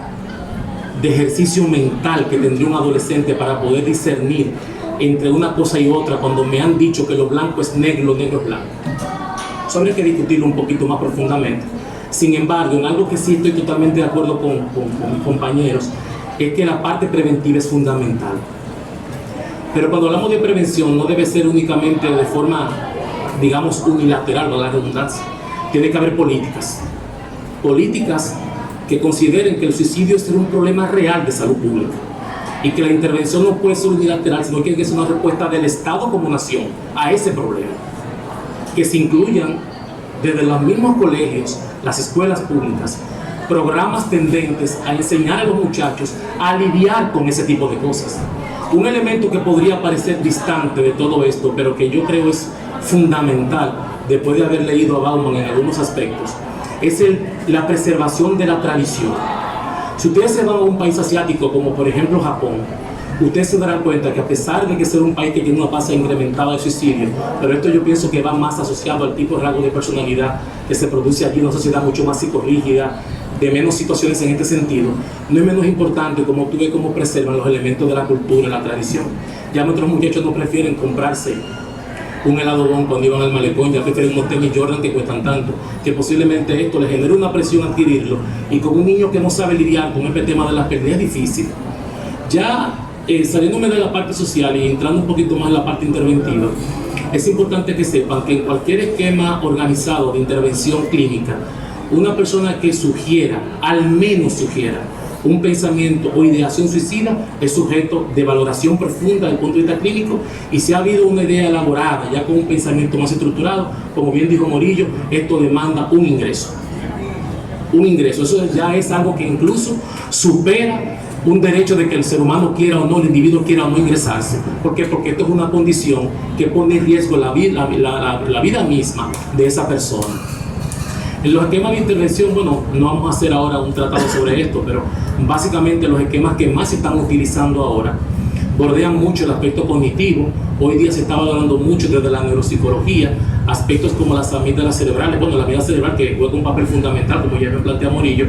de ejercicio mental que tendría un adolescente para poder discernir entre una cosa y otra cuando me han dicho que lo blanco es negro, lo negro es blanco? Eso habría que discutirlo un poquito más profundamente. Sin embargo, en algo que sí estoy totalmente de acuerdo con mis compañeros, es que la parte preventiva es fundamental. Pero cuando hablamos de prevención, no debe ser únicamente de forma, digamos, unilateral, no la redundancia. Tiene que haber políticas que consideren que el suicidio es un problema real de salud pública y que la intervención no puede ser unilateral, sino que tiene que ser una respuesta del Estado como nación a ese problema, que se incluyan desde los mismos colegios, las escuelas públicas, programas tendentes a enseñar a los muchachos a lidiar con ese tipo de cosas, Un elemento que podría parecer distante de todo esto, pero que yo creo es fundamental, después de haber leído a Bauman en algunos aspectos, es la preservación de la tradición. Si ustedes se van a un país asiático, como por ejemplo Japón, ustedes se darán cuenta que a pesar de que ser un país que tiene una tasa incrementada de suicidio, pero esto yo pienso que va más asociado al tipo de rasgo de personalidad que se produce allí en una sociedad mucho más psicorrígida, de menos situaciones en este sentido, no es menos importante como tú ves cómo preservan los elementos de la cultura, la tradición. Ya nuestros muchachos no prefieren comprarse un helado Bon cuando iban al malecón, ya prefieren unos tenis Jordan que cuestan tanto, que posiblemente esto les genere una presión adquirirlo, y con un niño que no sabe lidiar con este tema de las pérdidas es difícil. Ya saliéndome de la parte social y entrando un poquito más en la parte interventiva, es importante que sepan que en cualquier esquema organizado de intervención clínica, una persona que sugiera, al menos sugiera, un pensamiento o ideación suicida es sujeto de valoración profunda desde el punto de vista clínico, y si ha habido una idea elaborada ya con un pensamiento más estructurado, como bien dijo Morillo, esto demanda un ingreso. Un ingreso, eso ya es algo que incluso supera un derecho de que el ser humano quiera o no, el individuo quiera o no ingresarse. ¿Por qué? Porque esto es una condición que pone en riesgo la vida misma de esa persona. En los esquemas de intervención, bueno, no vamos a hacer ahora un tratado sobre esto, pero básicamente los esquemas que más se están utilizando ahora bordean mucho el aspecto cognitivo. Hoy día se está valorando mucho desde la neuropsicología aspectos como las amígdalas cerebrales, bueno, la amígdala cerebral que juega un papel fundamental, como ya me plantea Morillo,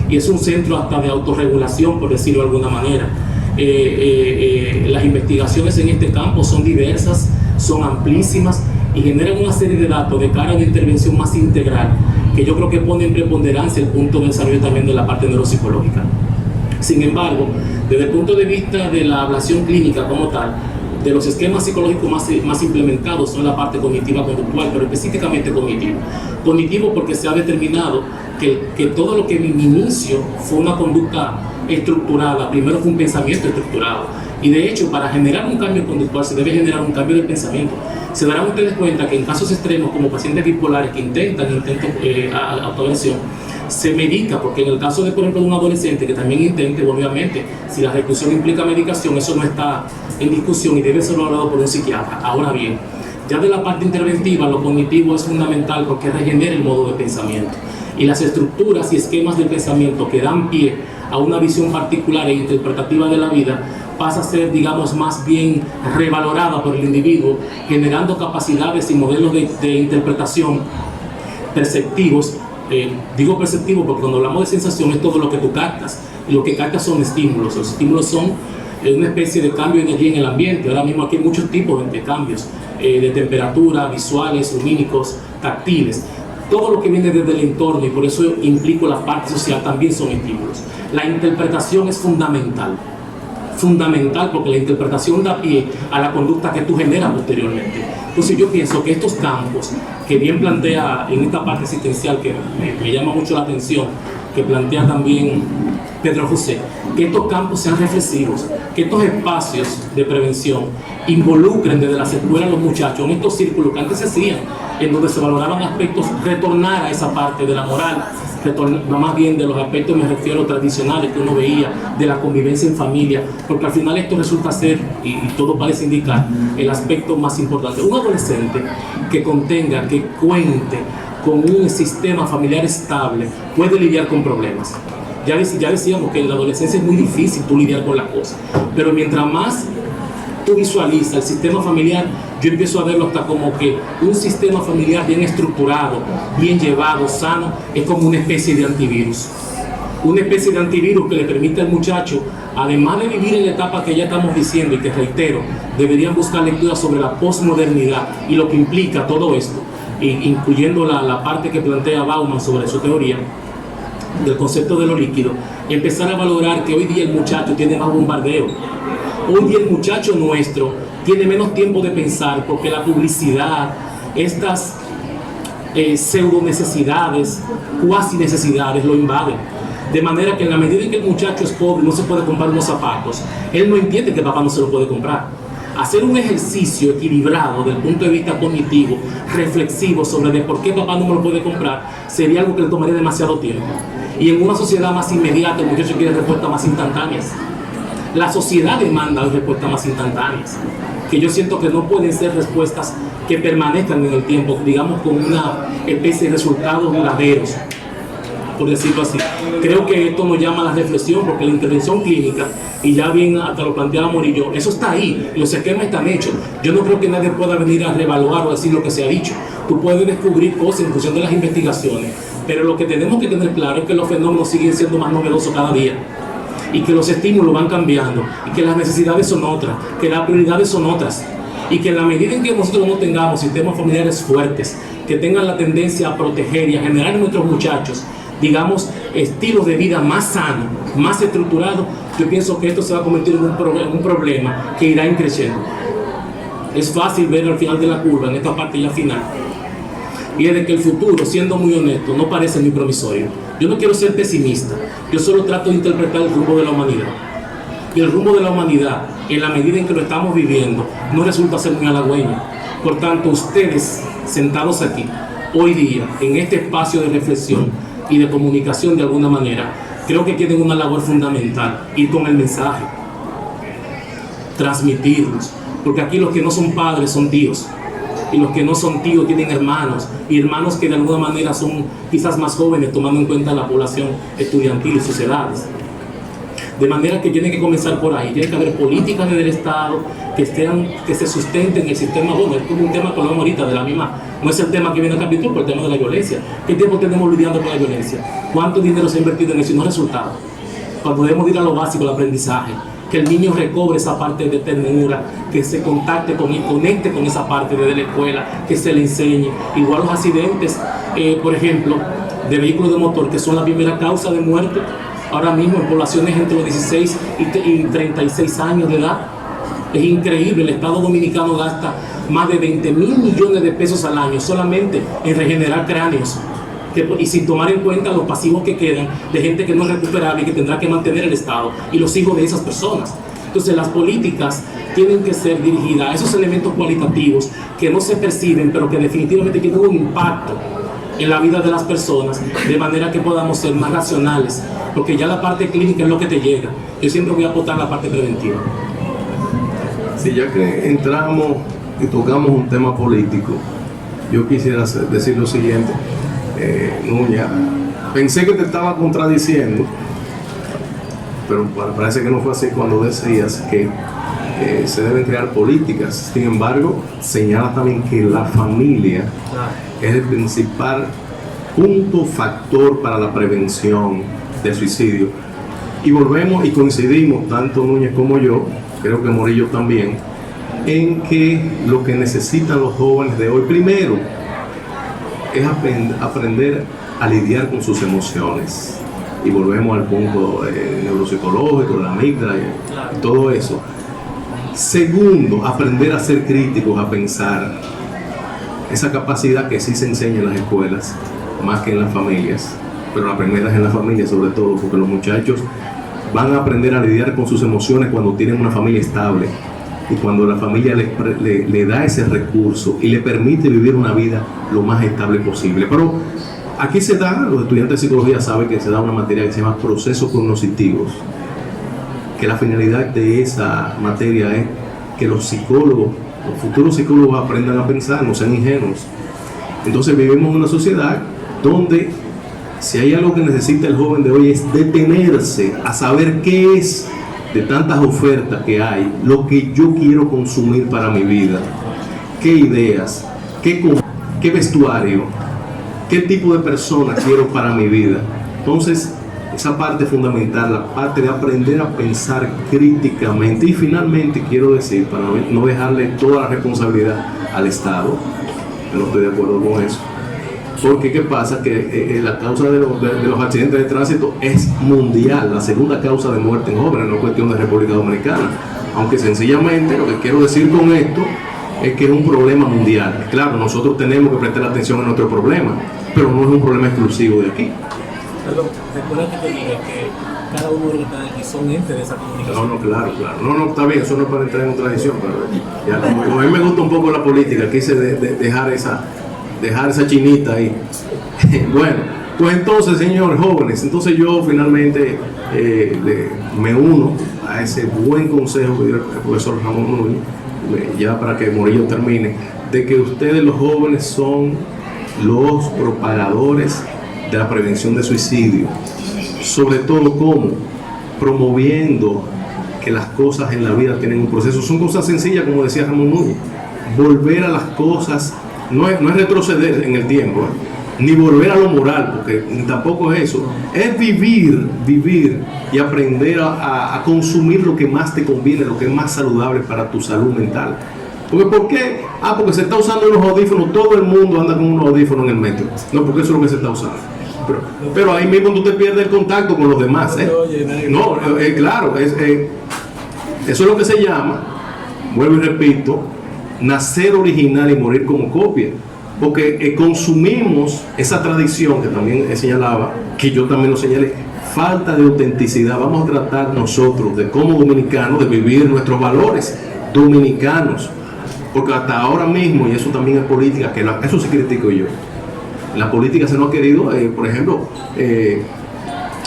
y es un centro hasta de autorregulación, por decirlo de alguna manera. Las investigaciones en este campo son diversas, son amplísimas y generan una serie de datos de cara a una intervención más integral, que yo creo que pone en preponderancia el punto de desarrollo también de la parte neuropsicológica. Sin embargo, desde el punto de vista de la ablación clínica como tal, de los esquemas psicológicos más implementados son la parte cognitiva conductual, pero específicamente cognitivo. Cognitivo porque se ha determinado que todo lo que en inicio fue una conducta estructurada, primero fue un pensamiento estructurado. Y de hecho, para generar un cambio conductual se debe generar un cambio de pensamiento. Se darán ustedes cuenta que en casos extremos, como pacientes bipolares que intentan autoagresión, se medica, porque en el caso de, por ejemplo, de un adolescente que también intente, obviamente, si la reclusión implica medicación, eso no está en discusión y debe ser valorado por un psiquiatra. Ahora bien, ya de la parte interventiva, lo cognitivo es fundamental porque regenera el modo de pensamiento. Y las estructuras y esquemas de pensamiento que dan pie a una visión particular e interpretativa de la vida pasa a ser, digamos, más bien revalorada por el individuo, generando capacidades y modelos de interpretación perceptivos. Digo perceptivo porque cuando hablamos de sensación es todo lo que tú captas, y lo que captas son estímulos. Los estímulos son una especie de cambio de energía en el ambiente. Ahora mismo aquí hay muchos tipos de cambios, de temperatura, visuales, lumínicos, táctiles. Todo lo que viene desde el entorno, y por eso implico la parte social, también son estímulos. La interpretación es fundamental porque la interpretación da pie a la conducta que tú generas posteriormente. Entonces yo pienso que estos campos que bien plantea en esta parte existencial, que me llama mucho la atención, que plantea también Pedro José, que estos campos sean reflexivos, que estos espacios de prevención involucren desde las escuelas a los muchachos en estos círculos que antes se hacían, en donde se valoraban aspectos, retornar a esa parte de la moral, más bien de los aspectos, me refiero, tradicionales que uno veía, de la convivencia en familia, porque al final esto resulta ser, y todo parece indicar, el aspecto más importante. Un adolescente que contenga, que cuente con un sistema familiar estable, puede lidiar con problemas. Ya decíamos que en la adolescencia es muy difícil tú lidiar con las cosas, pero mientras más tú visualizas el sistema familiar, yo empiezo a verlo hasta como que un sistema familiar bien estructurado, bien llevado, sano, es como una especie de antivirus. Una especie de antivirus que le permite al muchacho, además de vivir en la etapa que ya estamos diciendo y que reitero, deberían buscar lecturas sobre la posmodernidad y lo que implica todo esto, incluyendo la parte que plantea Bauman sobre su teoría del concepto de lo líquido, empezar a valorar que hoy día el muchacho tiene más bombardeo. Hoy día el muchacho nuestro tiene menos tiempo de pensar porque la publicidad, estas pseudo necesidades, cuasi necesidades lo invaden. De manera que en la medida en que el muchacho es pobre, no se puede comprar unos zapatos, él no entiende que papá no se lo puede comprar. Hacer un ejercicio equilibrado desde el punto de vista cognitivo, reflexivo sobre de por qué papá no me lo puede comprar, sería algo que le tomaría demasiado tiempo. Y en una sociedad más inmediata, el muchacho quiere respuestas más instantáneas. La sociedad demanda respuestas más instantáneas, que yo siento que no pueden ser respuestas que permanezcan en el tiempo, digamos, con una especie de resultados duraderos, por decirlo así. Creo que esto nos llama a la reflexión, porque la intervención clínica, y ya bien hasta lo planteaba Morillo, eso está ahí, los esquemas están hechos. Yo no creo que nadie pueda venir a reevaluar o decir lo que se ha dicho. Tú puedes descubrir cosas en función de las investigaciones, pero lo que tenemos que tener claro es que los fenómenos siguen siendo más novedosos cada día, y que los estímulos van cambiando, y que las necesidades son otras, que las prioridades son otras, y que en la medida en que nosotros no tengamos sistemas familiares fuertes, que tengan la tendencia a proteger y a generar en nuestros muchachos, digamos, estilos de vida más sanos, más estructurados, yo pienso que esto se va a convertir en un problema que irá creciendo. Es fácil ver al final de la curva, en esta parte ya final, y es de que el futuro, siendo muy honesto, no parece muy promisorio. Yo no quiero ser pesimista, yo solo trato de interpretar el rumbo de la humanidad. Y el rumbo de la humanidad, en la medida en que lo estamos viviendo, no resulta ser muy halagüeño. Por tanto, ustedes, sentados aquí, hoy día, en este espacio de reflexión y de comunicación de alguna manera, creo que tienen una labor fundamental: ir con el mensaje, transmitirlos, porque aquí los que no son padres son tíos, y los que no son tíos tienen hermanos, y hermanos que de alguna manera son quizás más jóvenes, tomando en cuenta la población estudiantil y sus edades. De manera que tiene que comenzar por ahí. Tiene que haber políticas del Estado que se sustenten en el sistema. Bueno, es como un tema que hablamos ahorita de la misma, no es el tema que viene al capítulo, pero el tema de la violencia. ¿Qué tiempo tenemos lidiando con la violencia? ¿Cuánto dinero se ha invertido en eso y no resultados? Cuando debemos ir a lo básico, el aprendizaje, que el niño recobre esa parte de ternura, que se contacte con y conecte con esa parte de la escuela, que se le enseñe. Igual los accidentes, por ejemplo, de vehículos de motor, que son la primera causa de muerte ahora mismo en poblaciones entre los 16 y 36 años de edad. Es increíble, el Estado Dominicano gasta más de 20.000 millones de pesos al año solamente en regenerar cráneos, y sin tomar en cuenta los pasivos que quedan de gente que no es recuperable y que tendrá que mantener el Estado y los hijos de esas personas. Entonces las políticas tienen que ser dirigidas a esos elementos cualitativos que no se perciben, pero que definitivamente tienen un impacto en la vida de las personas, de manera que podamos ser más racionales, porque ya la parte clínica es lo que te llega. Yo siempre voy a aportar la parte preventiva. Sí, ya que entramos y tocamos un tema político, yo quisiera decir lo siguiente. Nuña, pensé que te estaba contradiciendo, pero parece que no fue así cuando decías que se deben crear políticas. Sin embargo, señala también que la familia es el principal punto factor para la prevención del suicidio. Y volvemos y coincidimos, tanto Núñez como yo, creo que Morillo también, en que lo que necesitan los jóvenes de hoy primero es aprender a lidiar con sus emociones. Y volvemos al punto neuropsicológico, la amígdala y todo eso. Segundo, aprender a ser críticos, a pensar. Esa capacidad que sí se enseña en las escuelas, más que en las familias, pero la primera es en la familia sobre todo, porque los muchachos van a aprender a lidiar con sus emociones cuando tienen una familia estable y cuando la familia le da ese recurso y le permite vivir una vida lo más estable posible. Pero aquí se da, los estudiantes de psicología saben que se da una materia que se llama procesos cognitivos, que la finalidad de esa materia es que los psicólogos, los futuros psicólogos aprendan a pensar, no sean ingenuos. Entonces vivimos en una sociedad donde si hay algo que necesita el joven de hoy es detenerse a saber qué es de tantas ofertas que hay, lo que yo quiero consumir para mi vida, qué ideas, qué vestuario, qué tipo de persona quiero para mi vida. Entonces esa parte fundamental, la parte de aprender a pensar críticamente. Y finalmente quiero decir, para no dejarle toda la responsabilidad al Estado, yo no estoy de acuerdo con eso, porque ¿qué pasa? Que la causa de los accidentes de tránsito es mundial, la segunda causa de muerte en jóvenes, no es cuestión de República Dominicana, aunque sencillamente lo que quiero decir con esto es que es un problema mundial. Claro, nosotros tenemos que prestar atención a nuestro problema, pero no es un problema exclusivo de aquí. Perdón, recuerda que te dije que cada uno de los que están aquí son entes de esa comunicación. No, claro. No, está bien, eso no es para entrar en contradicción, pero ya, como a mí me gusta un poco la política, quise dejar esa chinita ahí. Bueno, Pues entonces, señores jóvenes, entonces yo finalmente me uno a ese buen consejo que dio el profesor Ramón Núñez, ya para que Morillo termine, de que ustedes los jóvenes son los propagadores de la prevención de suicidio. Sobre todo, ¿cómo? Promoviendo que las cosas en la vida tienen un proceso. Son cosas sencillas, como decía Ramón Núñez. Volver a las cosas, no es retroceder en el tiempo, ni volver a lo moral, porque tampoco es eso. Es vivir y aprender a consumir lo que más te conviene, lo que es más saludable para tu salud mental. Porque ¿por qué? Porque se está usando unos audífonos, todo el mundo anda con unos audífonos en el metro. No, porque eso es lo que se está usando. Pero ahí mismo tú te pierdes el contacto con los demás. No, claro, eso es lo que se llama, vuelvo y repito, nacer original y morir como copia. Porque consumimos esa tradición que también señalaba, que yo también lo señalé, falta de autenticidad. Vamos a tratar nosotros de como dominicanos de vivir nuestros valores dominicanos. Porque hasta ahora mismo, y eso también es política, que eso sí critico yo, la política se nos ha querido, por ejemplo,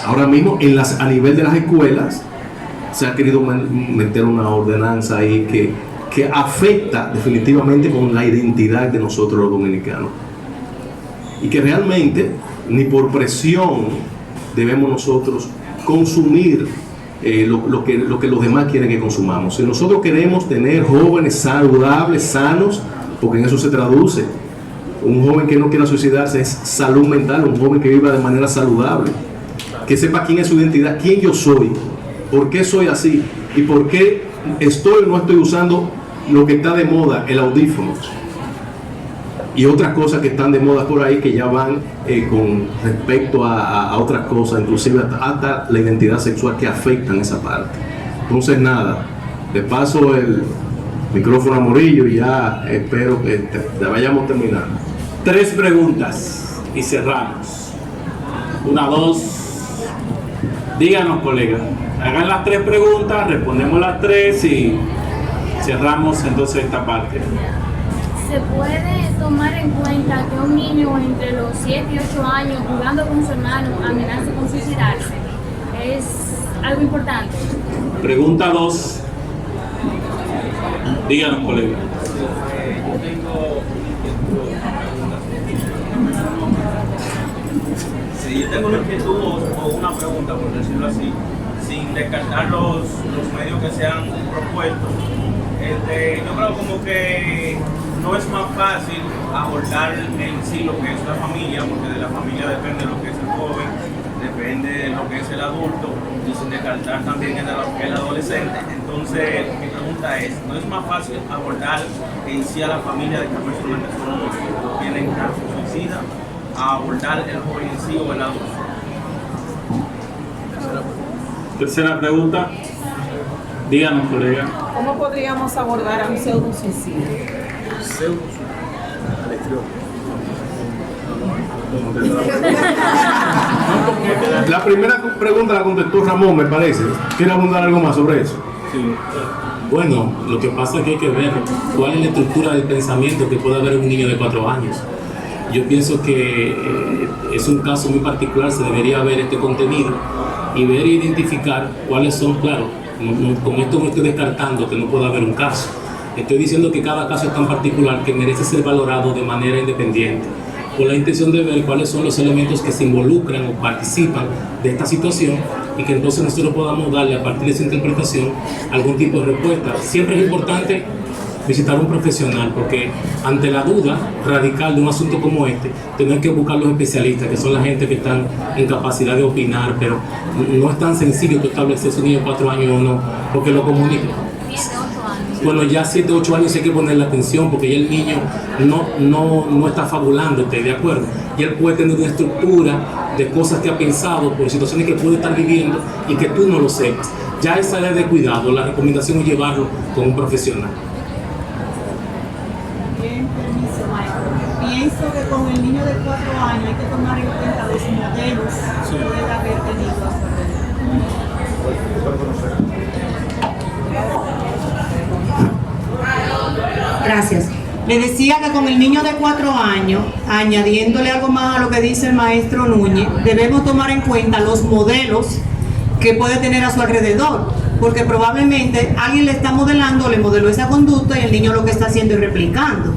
ahora mismo a nivel de las escuelas se ha querido meter una ordenanza ahí que afecta definitivamente con la identidad de nosotros los dominicanos, y que realmente ni por presión debemos nosotros consumir lo que los demás quieren que consumamos. Si nosotros queremos tener jóvenes saludables, sanos, porque en eso se traduce. Un joven que no quiera suicidarse es salud mental, un joven que viva de manera saludable, que sepa quién es su identidad, quién yo soy, por qué soy así y por qué estoy o no estoy usando lo que está de moda, el audífono, y otras cosas que están de moda por ahí que ya van con respecto a otras cosas, inclusive hasta la identidad sexual, que afectan esa parte. Entonces nada, le paso el micrófono a Morillo y ya espero que vayamos terminando. 3 preguntas y cerramos. 1, 2. Díganos, colega. Hagan las 3 preguntas, respondemos las 3 y cerramos entonces esta parte. ¿Se puede tomar en cuenta que un niño entre los 7 y 8 años jugando con su hermano amenaza con suicidarse? ¿Es algo importante? Pregunta 2. Díganos, colega. Yo tengo una inquietud o una pregunta, por decirlo así, sin descartar los medios que se han propuesto. Yo creo como que no es más fácil abordar en sí lo que es la familia, porque de la familia depende lo que es el joven, depende de lo que es el adulto, y sin descartar también el adolescente. Entonces, mi pregunta es, ¿no es más fácil abordar en sí a la familia de estas personas que tienen cáncer suicida, a abordar el joven en sí o el adulto? Tercera pregunta. Díganos, colega. ¿Cómo podríamos abordar a un pseudo-suicidio? La primera pregunta la contestó Ramón, me parece. ¿Quiere abundar algo más sobre eso? Sí. Bueno, lo que pasa es que hay que ver cuál es la estructura del pensamiento que puede haber un niño de 4 años. Yo pienso que es un caso muy particular, se debería ver este contenido y ver e identificar cuáles son, claro, con esto no estoy descartando que no pueda haber un caso. Estoy diciendo que cada caso es tan particular que merece ser valorado de manera independiente, con la intención de ver cuáles son los elementos que se involucran o participan de esta situación y que entonces nosotros podamos darle a partir de esa interpretación algún tipo de respuesta. Siempre es importante visitar a un profesional, porque ante la duda radical de un asunto como este, tenemos que buscar los especialistas, que son la gente que están en capacidad de opinar, pero no es tan sencillo tú establecer si un niño de 4 años o no, porque lo comunica. 7, 8 años. Bueno, ya 7, 8 años hay que ponerle atención, porque ya el niño no está fabulándote, ¿de acuerdo? Y él puede tener una estructura de cosas que ha pensado por situaciones que puede estar viviendo y que tú no lo sepas. Ya esa área de cuidado, la recomendación es llevarlo con un profesional. Bien, permiso, maestro. Pienso que con el niño de 4 años hay que tomar en cuenta los modelos que puede haber tenido a su alrededor. Gracias. Le decía que con el niño de 4 años, añadiéndole algo más a lo que dice el maestro Núñez, debemos tomar en cuenta los modelos que puede tener a su alrededor, porque probablemente alguien le está modelando, le modeló esa conducta y el niño lo que está haciendo es replicando.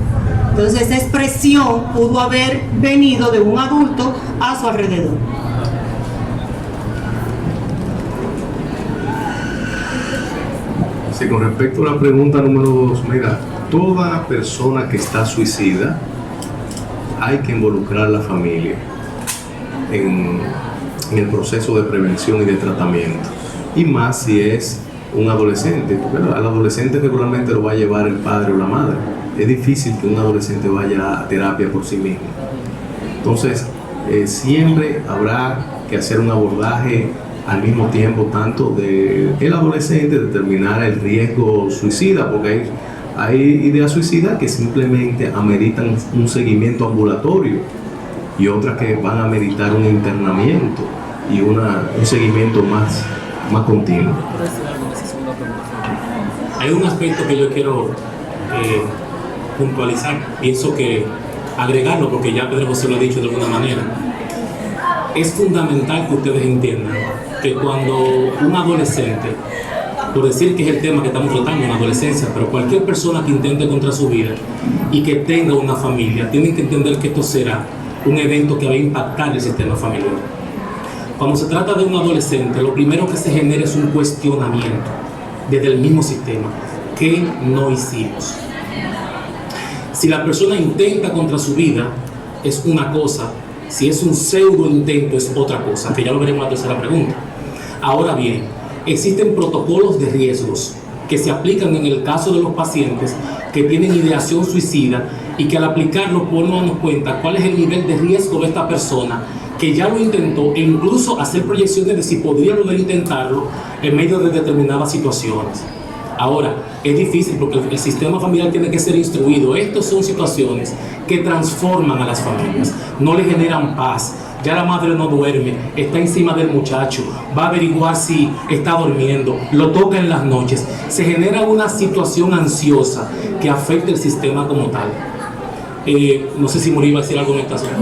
Entonces esa expresión pudo haber venido de un adulto a su alrededor. Sí, con respecto a la pregunta número 2, mira, toda persona que está suicida, hay que involucrar a la familia en el proceso de prevención y de tratamiento. Y más si es un adolescente, porque al adolescente regularmente lo va a llevar el padre o la madre. Es difícil que un adolescente vaya a terapia por sí mismo. Entonces, siempre habrá que hacer un abordaje al mismo tiempo tanto del adolescente, determinar el riesgo suicida, porque hay ideas suicidas que simplemente ameritan un seguimiento ambulatorio y otras que van a ameritar un internamiento y un seguimiento más continuo. Hay un aspecto que yo quiero puntualizar, pienso que agregarlo, porque ya Pedro José lo ha dicho de alguna manera. Es fundamental que ustedes entiendan que cuando un adolescente, por decir que es el tema que estamos tratando en la adolescencia, pero cualquier persona que intente contra su vida y que tenga una familia, tienen que entender que esto será un evento que va a impactar el sistema familiar. Cuando se trata de un adolescente, lo primero que se genera es un cuestionamiento desde el mismo sistema. ¿Qué no hicimos? Si la persona intenta contra su vida, es una cosa. Si es un pseudo intento, es otra cosa, que ya lo veremos en la tercera pregunta. Ahora bien, existen protocolos de riesgos que se aplican en el caso de los pacientes que tienen ideación suicida y que al aplicarlo podemos darnos cuenta cuál es el nivel de riesgo de esta persona que ya lo intentó e incluso hacer proyecciones de si podría volver a intentarlo en medio de determinadas situaciones. Ahora, es difícil porque el sistema familiar tiene que ser instruido. Estas son situaciones que transforman a las familias, no le generan paz. Ya la madre no duerme, está encima del muchacho, va a averiguar si está durmiendo, lo toca en las noches. Se genera una situación ansiosa que afecta el sistema como tal. No sé si Muri va a decir algo en esta zona.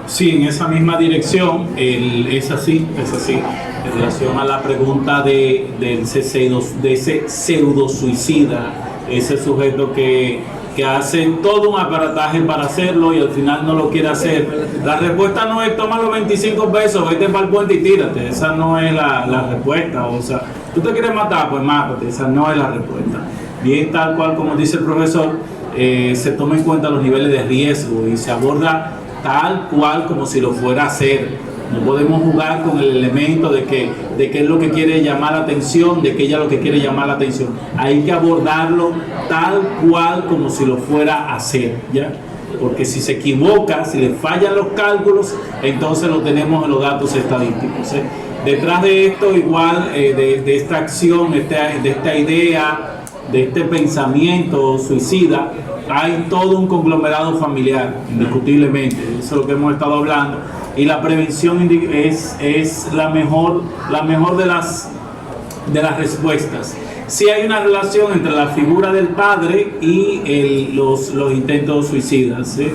Sí, en esa misma dirección, es así, en relación a la pregunta de ese pseudo suicida, ese sujeto que hace todo un aparataje para hacerlo y al final no lo quiere hacer. La respuesta no es toma los 25 pesos, vete para el puente y tírate. Esa no es la respuesta. O sea, tú te quieres matar, pues mátate. Esa no es la respuesta. Bien, tal cual como dice el profesor, se toma en cuenta los niveles de riesgo y se aborda tal cual como si lo fuera a hacer. No podemos jugar con el elemento de que es lo que quiere llamar la atención, de que ella lo que quiere llamar la atención. Hay que abordarlo tal cual como si lo fuera a hacer, ¿ya? Porque si se equivoca, si le fallan los cálculos, entonces lo tenemos en los datos estadísticos, ¿eh? Detrás de esto, igual, de esta acción, de esta idea, de este pensamiento suicida, hay todo un conglomerado familiar, indiscutiblemente. Eso es lo que hemos estado hablando. Y la prevención es la mejor de las respuestas. Sí hay una relación entre la figura del padre y los intentos suicidas, ¿sí?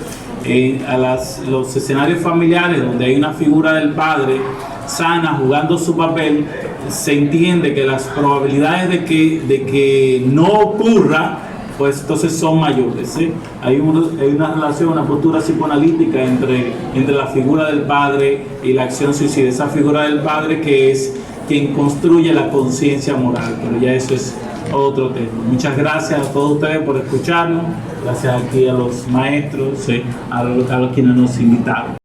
Los escenarios familiares donde hay una figura del padre sana jugando su papel, se entiende que las probabilidades de que no ocurra, pues entonces son mayores, ¿sí? Hay una relación, una postura psicoanalítica entre la figura del padre y la acción suicida. Esa figura del padre que es quien construye la conciencia moral, pero ya eso es otro tema. Muchas gracias a todos ustedes por escucharnos, gracias aquí a los maestros, ¿sí? a los quienes nos invitaron.